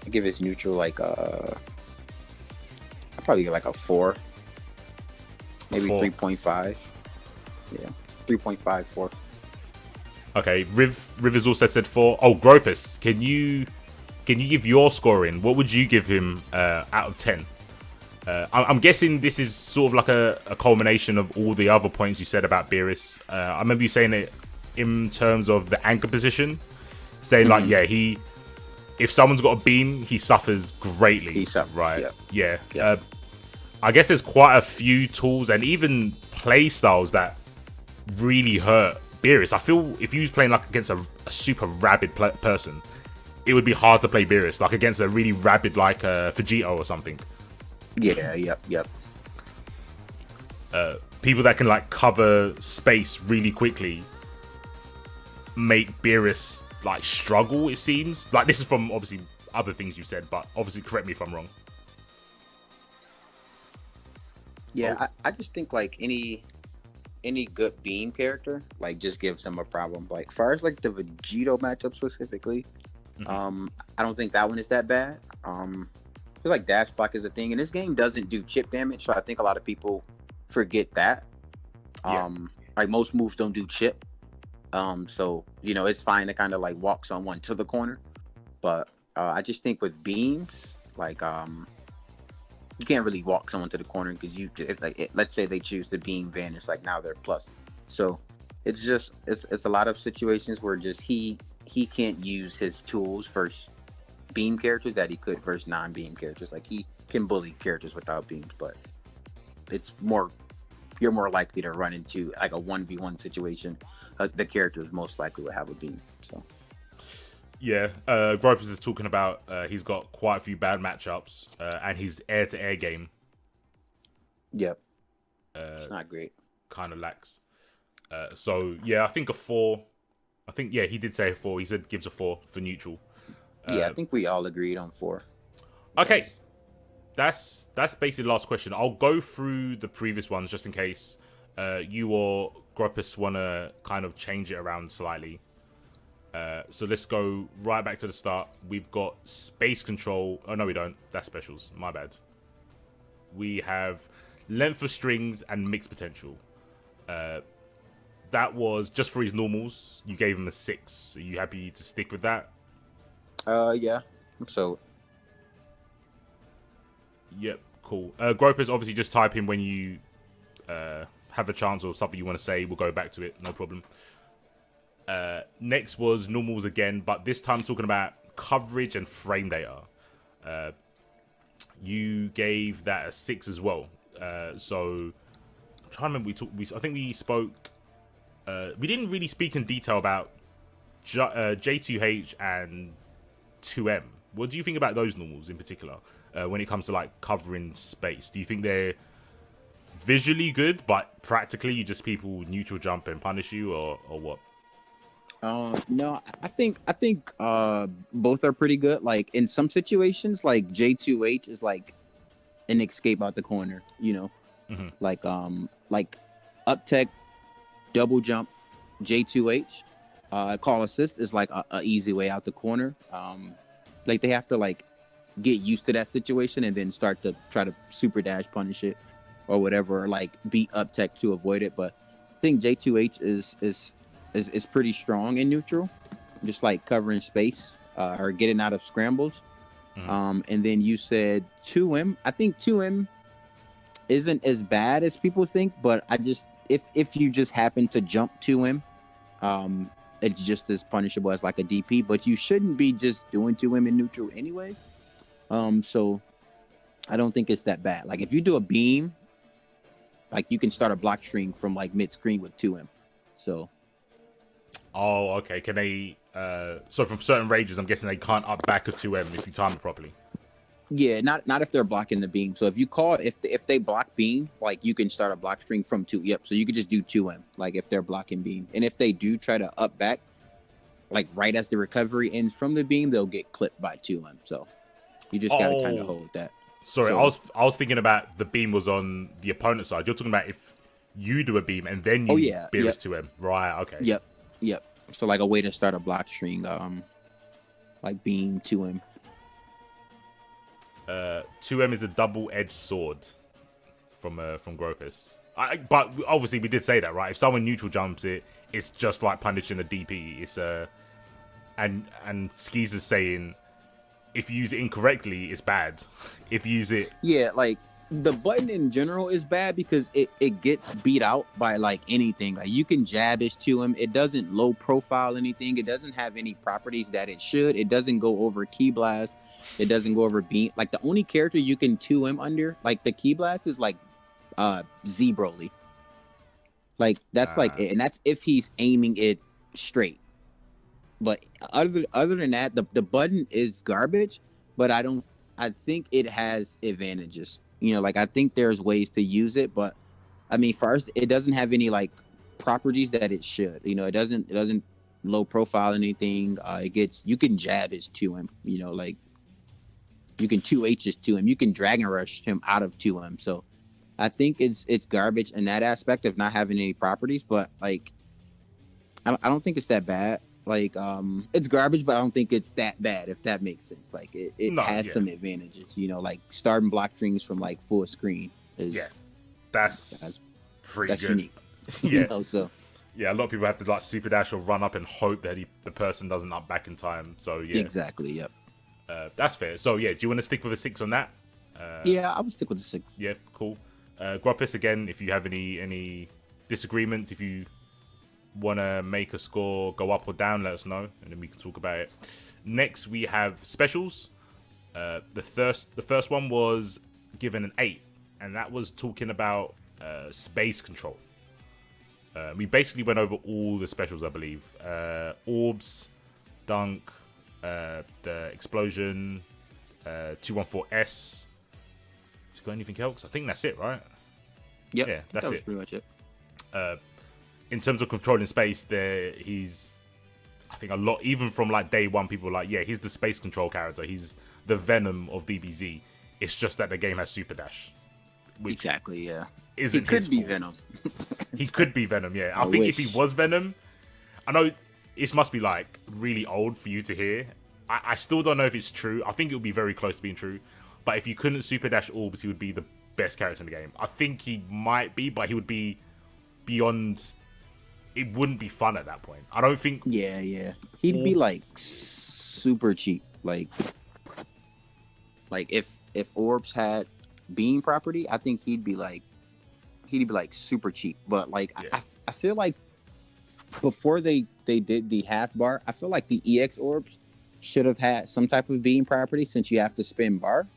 I give his neutral like I probably get like a 4. Maybe 3.5. Yeah. 3.5, 4. Okay, Riv has also said 4. Oh, Gropis, can you give your scoring? What would you give him out of 10? I'm guessing this is sort of like a culmination of all the other points you said about Beerus. I remember you saying it in terms of the anchor position, saying like, yeah, if someone's got a beam, he suffers greatly. He suffers, right? Yeah. I guess there's quite a few tools and even play styles that really hurt Beerus. I feel if you was playing like against a super rabid person, it would be hard to play Beerus, like against a really rabid like Vegeta or something. Yeah, yep. People that can like cover space really quickly make Beerus like struggle, it seems. Like this is from obviously other things you said, but obviously correct me if I'm wrong. Yeah, I just think like any good beam character like just gives him a problem. Like far as like the Vegeta matchup specifically, I don't think that one is that bad. feel like dash block is a thing, and this game doesn't do chip damage, so I think a lot of people forget that. Like most moves don't do chip. So it's fine to kind of like walk someone to the corner, but I just think with beams, like you can't really walk someone to the corner because let's say they choose the beam vanish, like now they're plus. So it's just it's a lot of situations where just he can't use his tools versus beam characters that he could versus non-beam characters. Like he can bully characters without beams, but you're more likely to run into like a 1v1 situation. The characters most likely will have a beam. So yeah, Gropis is talking about he's got quite a few bad matchups and his air-to-air game. Yep, it's not great. Kind of lacks. So yeah, I think a 4. I think he did say a 4. He said gives a 4 for neutral. Yeah, I think we all agreed on 4. Okay, that's basically the last question. I'll go through the previous ones just in case you or Gropis want to kind of change it around slightly. So let's go right back to the start. We've got space control. Oh no, we don't. That's specials. My bad. We have length of strings and mixed potential. That was just for his normals. You gave him a 6. Are you happy to stick with that? Yeah. So. Yep. Cool. Gropis, obviously just type in when you have a chance or something you want to say. We'll go back to it. No problem. Next was normals again, but this time talking about coverage and frame data. You gave that a 6 as well. So I'm trying to remember. I think we spoke. We didn't really speak in detail about J2H and 2M. What do you think about those normals in particular when it comes to like covering space? Do you think they're visually good, but practically you just people neutral jump and punish you, or what? No, I think both are pretty good. Like in some situations, like J2H is like an escape out the corner, like up tech, double jump, J2H, call assist is like a easy way out the corner. Like they have to like get used to that situation and then start to try to super dash punish it or whatever, or like beat up tech to avoid it. But I think J2H is pretty strong in neutral, just like covering space or getting out of scrambles. And then you said 2M. I think 2M isn't as bad as people think, but I just if you just happen to jump 2M, it's just as punishable as like a DP. But you shouldn't be just doing 2M in neutral anyways. So I don't think it's that bad. Like if you do a beam, like you can start a block string from like mid screen with 2M. So. Oh, okay. Can they? So from certain ranges, I'm guessing they can't up back a 2M if you time it properly. Yeah, not if they're blocking the beam. So if they block beam, like you can start a block string from 2. Yep. So you could just do 2M, like if they're blocking beam. And if they do try to up back, like right as the recovery ends from the beam, they'll get clipped by 2M. So you just gotta kind of hold that. Sorry, I was thinking about the beam was on the opponent's side. You're talking about if you do a beam and then you Beerus 2M. Right. Okay. Yep. So like a way to start a block string, like beam 2M. 2M is a double-edged sword from Gropis. But obviously we did say that, right? If someone neutral jumps it, it's just like punishing a DP. It's and Skeezer's saying if you use it incorrectly, it's bad. If you use it, like the button in general is bad because it gets beat out by like anything. Like you can jab it to him. It doesn't low profile anything. It doesn't have any properties that it should. It doesn't go over key blast. It doesn't go over beam. Like the only character you can 2M under, like the key blast, is like Z Broly. Like that's like it, and that's if he's aiming it straight. But other than that, the button is garbage. But I think it has advantages. Like I think there's ways to use it, but I mean, first, it doesn't have any like properties that it should. It doesn't low profile anything. You can jab his 2M. Like you can 2H his 2M. You can Dragon Rush him out of 2M. So I think it's garbage in that aspect of not having any properties. But like, I don't think it's that bad. Like it's garbage, but I don't think it's that bad, if that makes sense. Like it No, has yeah. some advantages, you know, like starting block strings from like full screen is Yeah, that's pretty that's good. unique. Yeah. You know, so Yeah, a lot of people have to like super dash or run up and hope that the person doesn't up back in time. So yeah, exactly, yep. That's fair. So yeah, do you want to stick with a 6 on that? Yeah, I would stick with the 6. Yeah, cool. Gropis, again, if you have any disagreement, if you want to make a score go up or down, let us know, and then we can talk about it. Next, we have specials. The first one was given an 8, and that was talking about space control. We basically went over all the specials, I believe. Orbs, Dunk, the Explosion, 214S. Has he got anything else? I think that's it, right? Yep. Yeah, that's that was it. pretty much it. In terms of controlling space, he's, I think a lot, even from like day one, people were like, yeah, he's the space control character. He's the Venom of DBZ. It's just that the game has Super Dash. Exactly, yeah. Isn't he could his be fault. Venom. He could be Venom, yeah. I I think wish. if he was Venom, I know it must be like really old for you to hear. I still don't know if it's true. I think it would be very close to being true. But if you couldn't Super Dash Orbs, he would be the best character in the game. I think he might be, but he would be beyond. It wouldn't be fun at that point. I don't think. Yeah. He'd be like super cheap. Like if Orbs had beam property, I think he'd be like super cheap. But like Yeah. I feel like before they did the half bar, I feel like the EX Orbs should have had some type of beam property since you have to spin bar.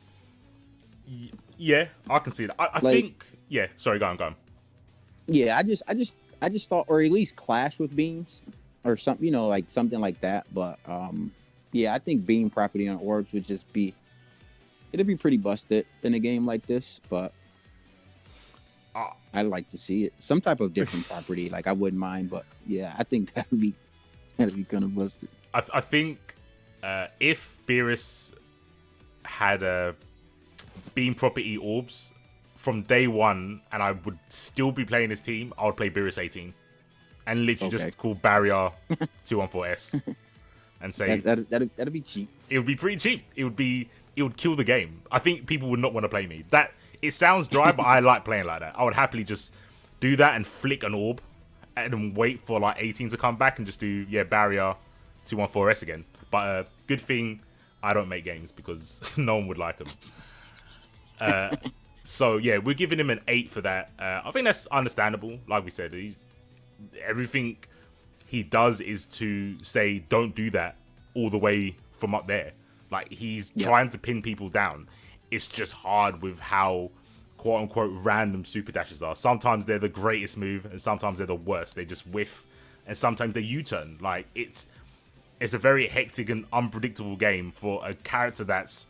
Yeah, I can see that. I Like- think. Yeah, sorry, go on. Yeah, I just thought, or at least clash with beams or something, you know, like something like that. But yeah, I think beam property on Orbs would just be, it'd be pretty busted in a game like this. But I'd like to see it, some type of different property. Like I wouldn't mind, but yeah, I think that'd be kind of busted. I think if Beerus had a beam property orbs from day one, and I would still be playing his team, I would play Beerus 18 and literally Okay. just call Barrier 214S and say That'd be cheap. it would be pretty cheap. It would kill the game. I think people would not want to play me. That it sounds dry, but I like playing like that. I would happily just do that and flick an orb and then wait for like 18 to come back and just do Barrier 214S again. But good thing I don't make games because no one would like them. So yeah, we're giving him an 8 for that. I think that's understandable. Like we said, everything he does is to say don't do that all the way from up there. Like he's trying to pin people down. It's just hard with how quote unquote random super dashes are. Sometimes they're the greatest move and sometimes they're the worst. They just whiff and sometimes they U-turn. Like it's a very hectic and unpredictable game for a character that's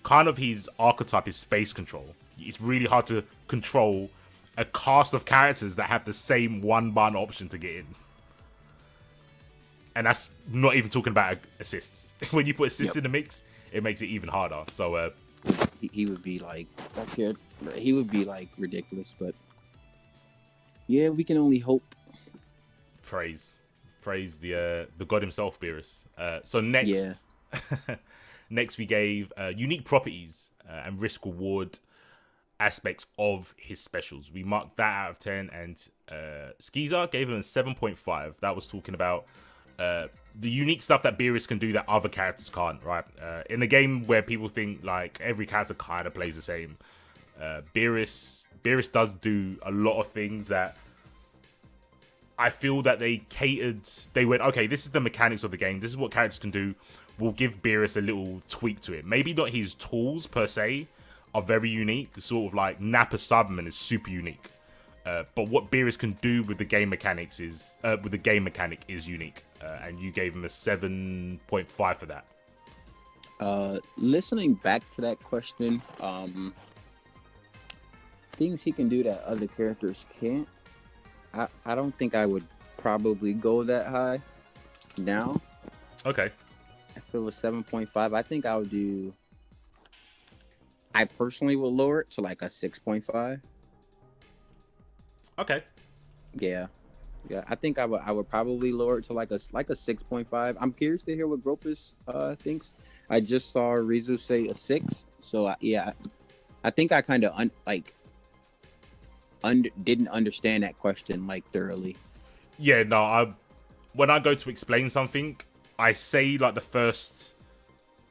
kind of his archetype is space control. It's really hard to control a cast of characters that have the same one button option to get in. And that's not even talking about assists. When you put assists in the mix, it makes it even harder. So He would be like that kid. He would be like ridiculous, but yeah, we can only hope. praise the god himself, Beerus. So next, next we gave unique properties and risk reward aspects of his specials. We marked that out of 10, and Skeezer gave him a 7.5. That was talking about the unique stuff that Beerus can do that other characters can't, right? In a game where people think like every character kind of plays the same, Beerus does do a lot of things that I feel that they went, okay, this is the mechanics of the game. This is what characters can do. We'll give Beerus a little tweak to it. Maybe not his tools per se are very unique. Sort of like Nappa Subman is super unique. But what Beerus can do with the game mechanics is unique. And you gave him a 7.5 for that. Listening back to that question, things he can do that other characters can't. I don't think I would probably go that high now. Okay. If it was 7.5, I think I personally would lower it to like a 6.5. Okay. Yeah. Yeah, I think I would probably lower it to like a 6.5. I'm curious to hear what Gropis thinks. I just saw Rizu say a 6, so yeah, I think I kind of didn't understand that question like thoroughly. Yeah, no, when I go to explain something, I say like the first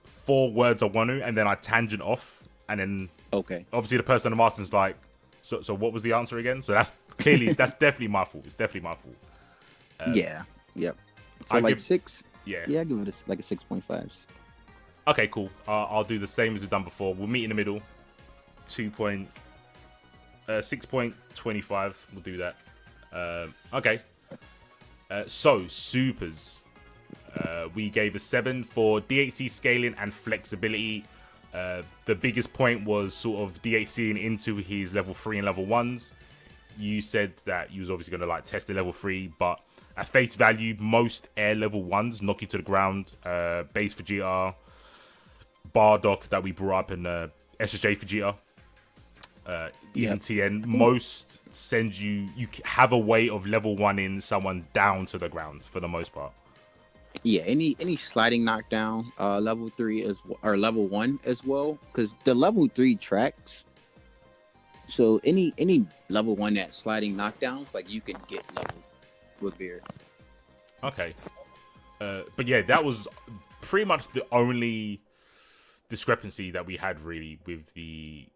4 words I want to, and then I tangent off, and then Okay. obviously the person I'm asking is like, so what was the answer again? So that's definitely my fault. It's definitely my fault. Yeah. Yep. So I like give- 6. Yeah. Yeah, I give it like a 6.5. Okay, cool. I'll do the same as we've done before. We'll meet in the middle. 6.25. We'll do that. Okay. So supers. We gave a 7 for DHC scaling and flexibility. The biggest point was sort of DHCing into his level 3 and level 1s. You said that you was obviously going to like test the level 3, but at face value, most air level 1s knock you to the ground. Base Vegeta, Bardock that we brought up in SSJ Vegeta, even TN, most send you have a way of level 1-ing someone down to the ground for the most part. Yeah, any sliding knockdown, level 3 or level 1 as well, because the level 3 tracks. So any level 1 that sliding knockdowns, like you can get level with Beerus. Okay. But yeah, that was pretty much the only discrepancy that we had really with the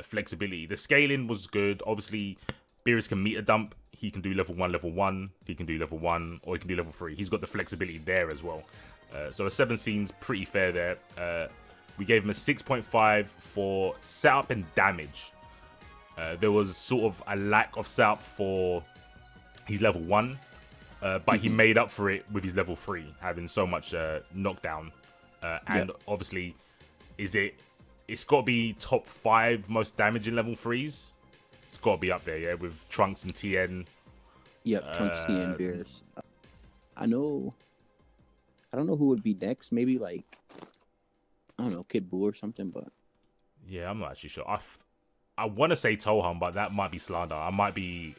flexibility. The scaling was good. Obviously, Beerus can meet a dump. He can do level 1. He can do level 1, or he can do level 3. He's got the flexibility there as well. So a 7 seems pretty fair there. We gave him a 6.5 for setup and damage. There was sort of a lack of setup for his level 1, but he made up for it with his level 3, having so much knockdown. And obviously, it's got to be top 5 most damaging level 3s. It's got to be up there, yeah, with Trunks and TN. Yep, Trunks, TN, Beerus. I don't know who would be next. Maybe like, I don't know, Kid Buu or something, but Yeah, I'm not actually sure. I want to say Tohan, but that might be slander. I might be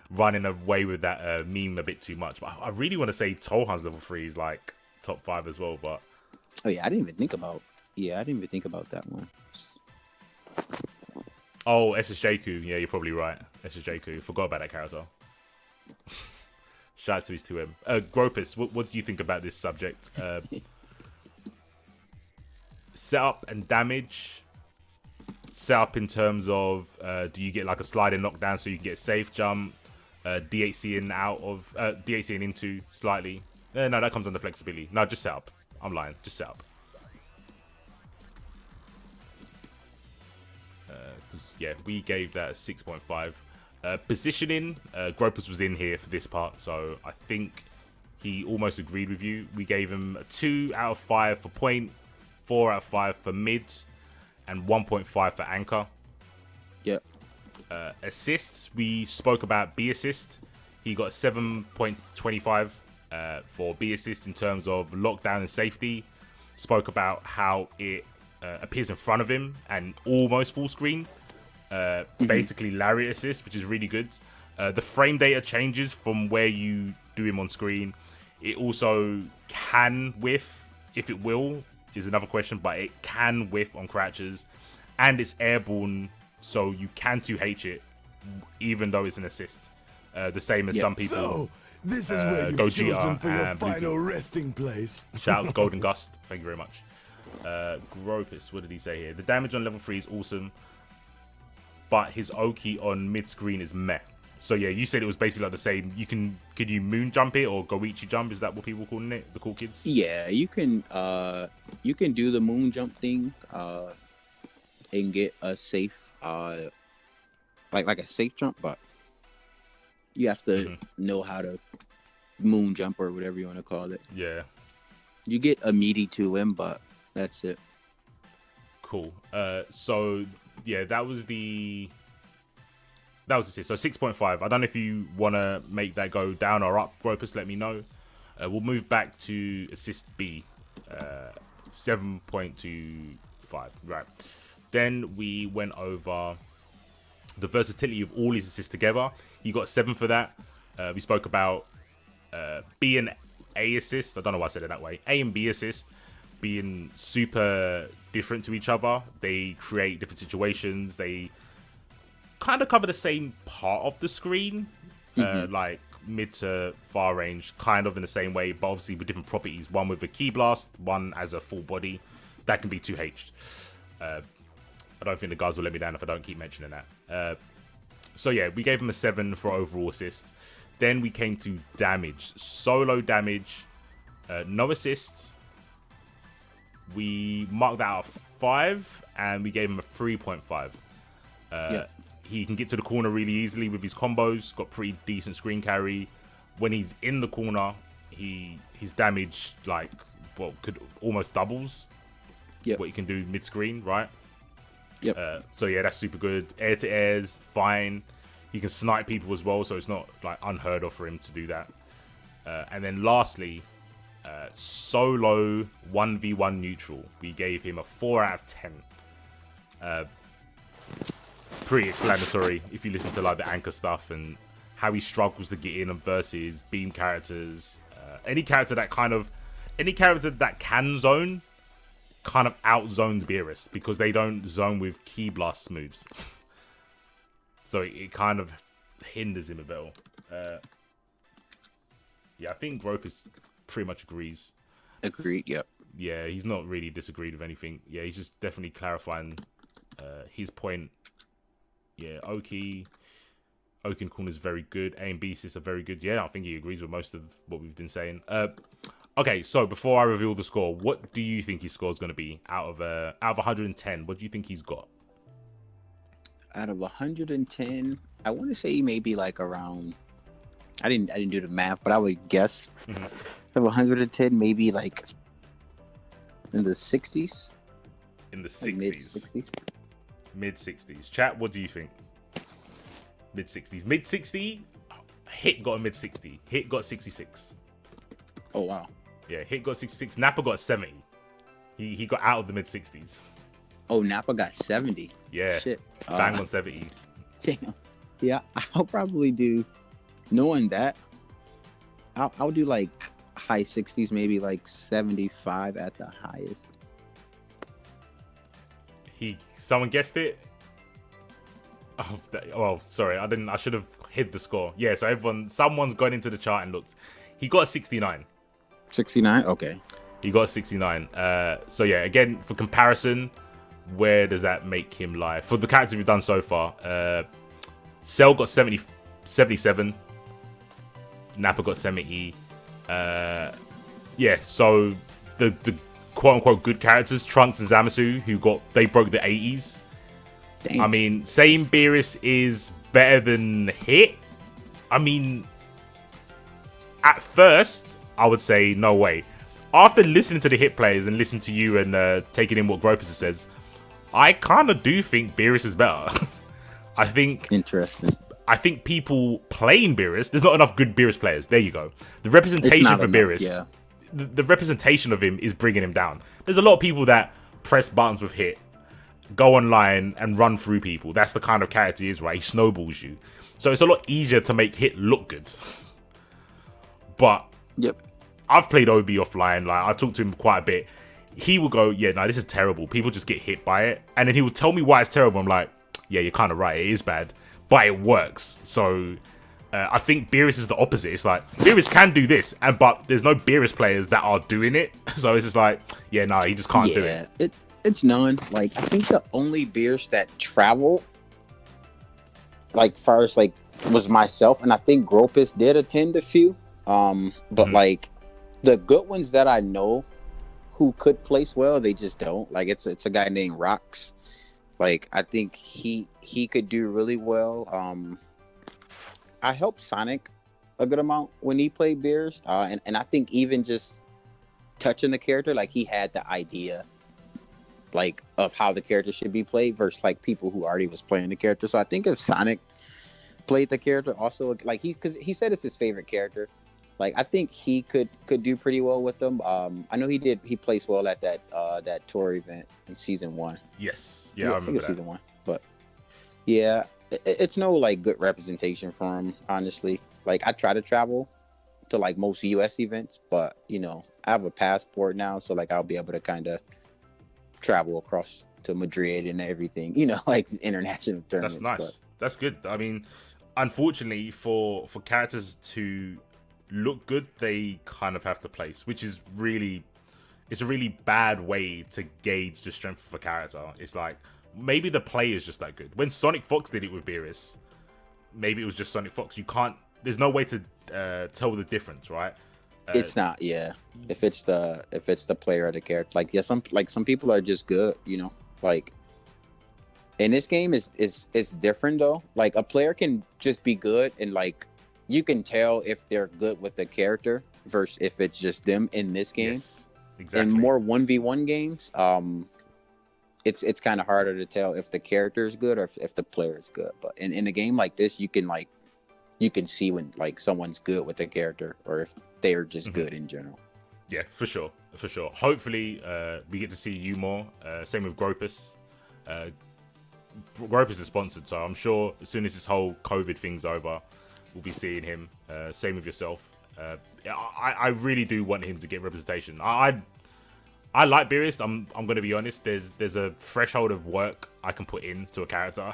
running away with that meme a bit too much. But I really want to say Tohan's level 3 is like top 5 as well. But oh yeah, I didn't even think about that one. oh, SSJku. Yeah, you're probably right. SSJku. Forgot about that character. Shout out to his 2M. Gropis, what do you think about this subject? Setup and damage. Setup in terms of do you get like a sliding knockdown so you can get a safe jump? DHCing out of DHCing into slightly. No, that comes under flexibility. No, just setup. I'm lying. Just setup. Yeah, we gave that a 6.5. Positioning, Gropis was in here for this part, so I think he almost agreed with you. We gave him a 2 out of 5 for point, 4 out of 5 for mid, and 1.5 for anchor. Yep. Assists, we spoke about B assist. He got 7.25 for B assist in terms of lockdown and safety. Spoke about how it appears in front of him and almost full screen. Basically Lariat assist, which is really good. The frame data changes from where you do him on screen. It also can whiff, if it will, is another question, but it can whiff on crouches, and it's airborne, so you can 2H it, even though it's an assist. The same as some people. So, this is where you've Gogeta chosen for your and Blue final resting place. Shout out to Golden Gust. Thank you very much. Gropis, what did he say here? The damage on level 3 is awesome, but his Oki on mid screen is meh. So yeah, you said it was basically like the same. Could you moon jump it or Goichi jump? Is that what people calling it? The cool kids? Yeah, you can do the moon jump thing and get a safe like a safe jump, but you have to know how to moon jump or whatever you want to call it. Yeah. You get a meaty 2M, but that's it. Cool. So yeah, that was the assist. So 6.5. I don't know if you want to make that go down or up, Gropis, let me know. We'll move back to assist B. 7.25. Right. Then we went over the versatility of all his assists together. he got 7 for that. We spoke about B and A assist. I don't know why I said it that way. A and B assist being super different to each other. They create different situations. They kind of cover the same part of the screen, like mid to far range, kind of in the same way, but obviously with different properties. One with a key blast, one as a full body. That can be 2H'd. I don't think the guys will let me down if I don't keep mentioning that. So yeah, we gave him a 7 for overall assist. Then we came to damage. Solo damage, no assists. We marked that out of 5, and we gave him a 3.5. He can get to the corner really easily with his combos. Got pretty decent screen carry. When he's in the corner, his damage could almost doubles what he can do mid screen, right? So yeah, that's super good. Air to airs, fine. He can snipe people as well, so it's not like unheard of for him to do that. And then lastly, solo 1v1 neutral. We gave him a 4 out of 10. Pretty explanatory if you listen to like the anchor stuff and how he struggles to get in and versus beam characters. Any character that can zone kind of outzones Beerus because they don't zone with key blast moves. So it kind of hinders him a bit. Yeah, I think Gropis pretty much agrees. Agreed, yep. Yeah, he's not really disagreed with anything. Yeah, he's just definitely clarifying his point. Yeah, Oki and Corner is very good. A and B assists are very good. Yeah, I think he agrees with most of what we've been saying. Okay, so before I reveal the score, what do you think his score is going to be out of 110? What do you think he's got? Out of 110, I want to say maybe like around. I didn't do the math, but I would guess of 110, maybe like in the 60s. In the 60s. Like mid-60s. Mid-60s. Chat, what do you think? Mid-60s. Mid-60, Hit got a mid-60. Hit got 66. Oh, wow. Yeah, Hit got 66. Nappa got 70. He got out of the mid-60s. Oh, Nappa got 70. Yeah. Shit. Bang on 70. Damn. Yeah, I'll probably do, knowing that, I'll do like high 60s, maybe like 75 at the highest. Someone guessed it? Oh, sorry, I should have hid the score. Yeah, so someone's gone into the chart and looked. He got a 69. 69? Okay. He got a 69. So yeah, again, for comparison, where does that make him lie? For the characters we've done so far, Cell got 77. Nappa got 70. Yeah, so the quote-unquote good characters, Trunks and Zamasu, they broke the 80s. Damn. I mean, saying Beerus is better than Hit, I mean, at first, I would say no way. After listening to the Hit players and listening to you and taking in what Gropis says, I kind of do think Beerus is better. Interesting. I think people playing Beerus, there's not enough good Beerus players. There you go. The representation for Beerus, yeah. The representation of him is bringing him down. There's a lot of people that press buttons with Hit, go online and run through people. That's the kind of character he is, right? He snowballs you. So it's a lot easier to make Hit look good. But yep, I've played OB offline. Like, I talked to him quite a bit. He will go, yeah, no, this is terrible. People just get hit by it. And then he will tell me why it's terrible. I'm like, yeah, you're kind of right. It is bad. But it works. So I think Beerus is the opposite. It's like, Beerus can do this, but there's no Beerus players that are doing it. So it's just like, yeah, no, he just can't do it. It's none. Like, I think the only Beerus that traveled, like, first, like, was myself. And I think Gropis did attend a few. But like, the good ones that I know who could place well, they just don't. Like, it's a guy named Rox. Like, I think he could do really well. I helped Sonic a good amount when he played Beerus. And I think even just touching the character, like, he had the idea, like, of how the character should be played versus, like, people who already was playing the character. So I think if Sonic played the character also, like, because he said it's his favorite character. Like, I think he could do pretty well with them. I know he placed well at that tour event in season 1. Yes. Yeah, I remember think that. Season 1. But yeah, it's no like good representation for him, honestly. Like I try to travel to like most US events, but you know, I have a passport now, so like I'll be able to kind of travel across to Madrid and everything, you know, like international tournaments. That's nice. That's good. I mean, unfortunately, for characters to look good, they kind of have to place, which is really, it's a really bad way to gauge the strength of a character. It's like maybe the play is just that good. When Sonic Fox did it with Beerus, maybe it was just Sonic Fox. You can't. There's no way to tell the difference, right? It's not, yeah. If it's the player or the character, like yeah, some people are just good, you know. Like in this game, it's different though. Like a player can just be good, and like you can tell if they're good with the character versus if it's just them in this game. Yes, exactly. In more 1v1 games, it's kind of harder to tell if the character is good or if the player is good. But in a game like this, you can see when like someone's good with the character or if they're just good in general. Yeah, for sure. Hopefully, we get to see you more. Same with Gropis. Gropis is sponsored, so I'm sure as soon as this whole COVID thing's over, we'll be seeing him. Same with yourself. I really do want him to get representation. I like Beerus. I'm going to be honest. There's a threshold of work I can put into a character.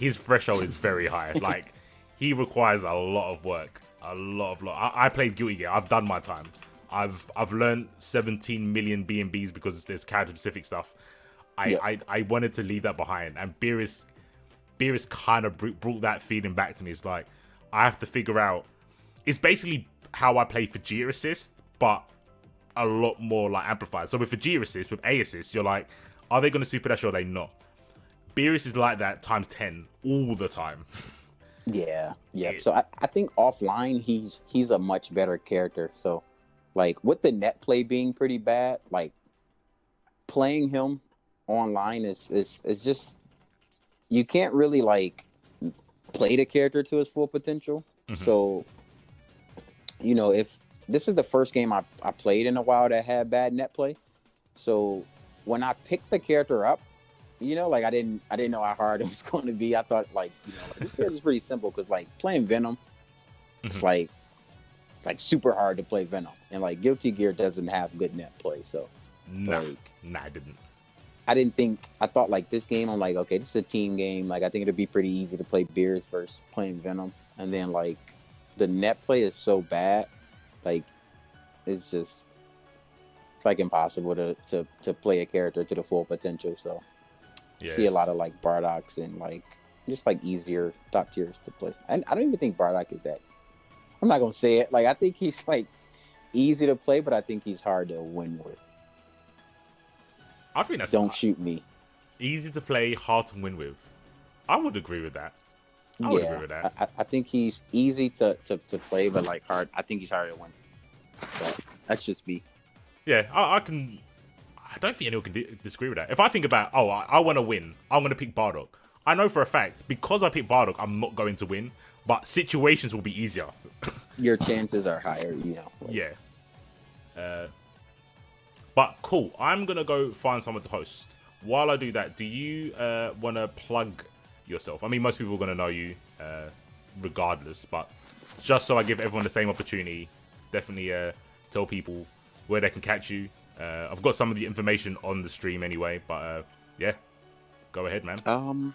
His threshold is very high. Like he requires a lot of work. I played Guilty Gear. I've done my time. I've learned 17 million B&Bs because there's character specific stuff. I wanted to leave that behind, and Beerus kind of brought that feeling back to me. It's like I have to figure out. It's basically how I play Vegeta assist, but a lot more like amplified. So with Vegeta assist, with A assist, you're like, are they going to super dash or are they not? Beerus is like that times 10 all the time. Yeah. So I think offline he's a much better character. So like with the net play being pretty bad, like playing him online is just you can't really like play the character to his full potential. So you know, if this is the first game I played in a while that had bad net play, so when I picked the character up, you know, like I didn't know how hard it was going to be. I thought like, you know, like, this character is pretty simple because like playing Venom, it's like super hard to play Venom, and like Guilty Gear doesn't have good net play. So I didn't. I thought like this game, I'm like, okay, this is a team game. Like I think it'd be pretty easy to play Beerus versus playing Venom, and then like the net play is so bad, like it's like impossible to play a character to the full potential. So see a lot of like Bardock's and like just like easier top tiers to play. And I don't even think Bardock is that. I'm not gonna say it. Like I think he's like easy to play, but I think he's hard to win with. I think that's don't shoot me. Easy to play, hard to win with. I would agree with that. I think he's easy to play, but like hard. I think he's hard to win. But that's just me. Yeah, I can. I don't think anyone can disagree with that. If I think about, I want to win, I'm going to pick Bardock. I know for a fact, because I picked Bardock, I'm not going to win, but situations will be easier. Your chances are higher, you know. Like. Yeah. But cool, I'm going to go find someone to host. While I do that, do you want to plug yourself? I mean, most people are going to know you regardless, but just so I give everyone the same opportunity, definitely tell people where they can catch you. I've got some of the information on the stream anyway, but yeah, go ahead, man.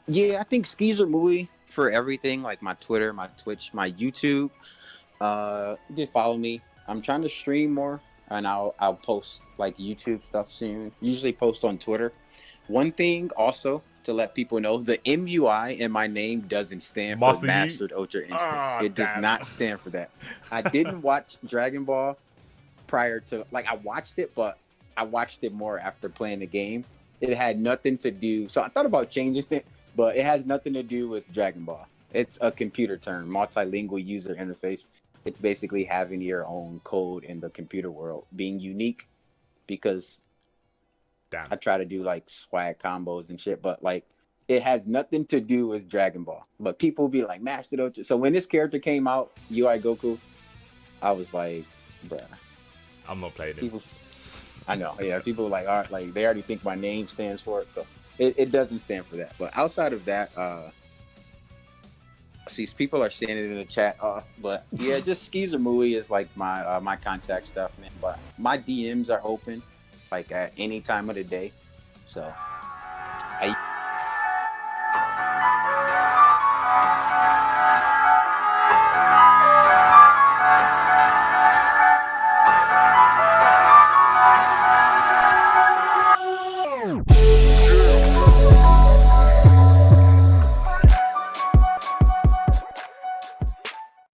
Yeah, I think Skeezer Movie for everything, like my Twitter, my Twitch, my YouTube. You can follow me. I'm trying to stream more, and I'll post like YouTube stuff soon. Usually post on Twitter. One thing also to let people know, the MUI in my name doesn't stand for Mastered Ultra Instinct. It does not stand for that. I didn't watch Dragon Ball prior to, like, I watched it, but I watched it more after playing the game. It had nothing to do, so I thought about changing it, but it has nothing to do with Dragon Ball. It's a computer term, multilingual user interface. It's basically having your own code in the computer world, being unique, because I try to do like swag combos and shit, but like it has nothing to do with Dragon Ball. But people be like, Master Ultra. So when this character came out, UI Goku, I was like, bruh, I'm not playing it. I know, yeah. People like they already think my name stands for it, so it doesn't stand for that. But outside of that, See, people are saying it in the chat. But yeah, just Skeezer Mui is like my contact stuff, man. But my DMs are open, like at any time of the day. So I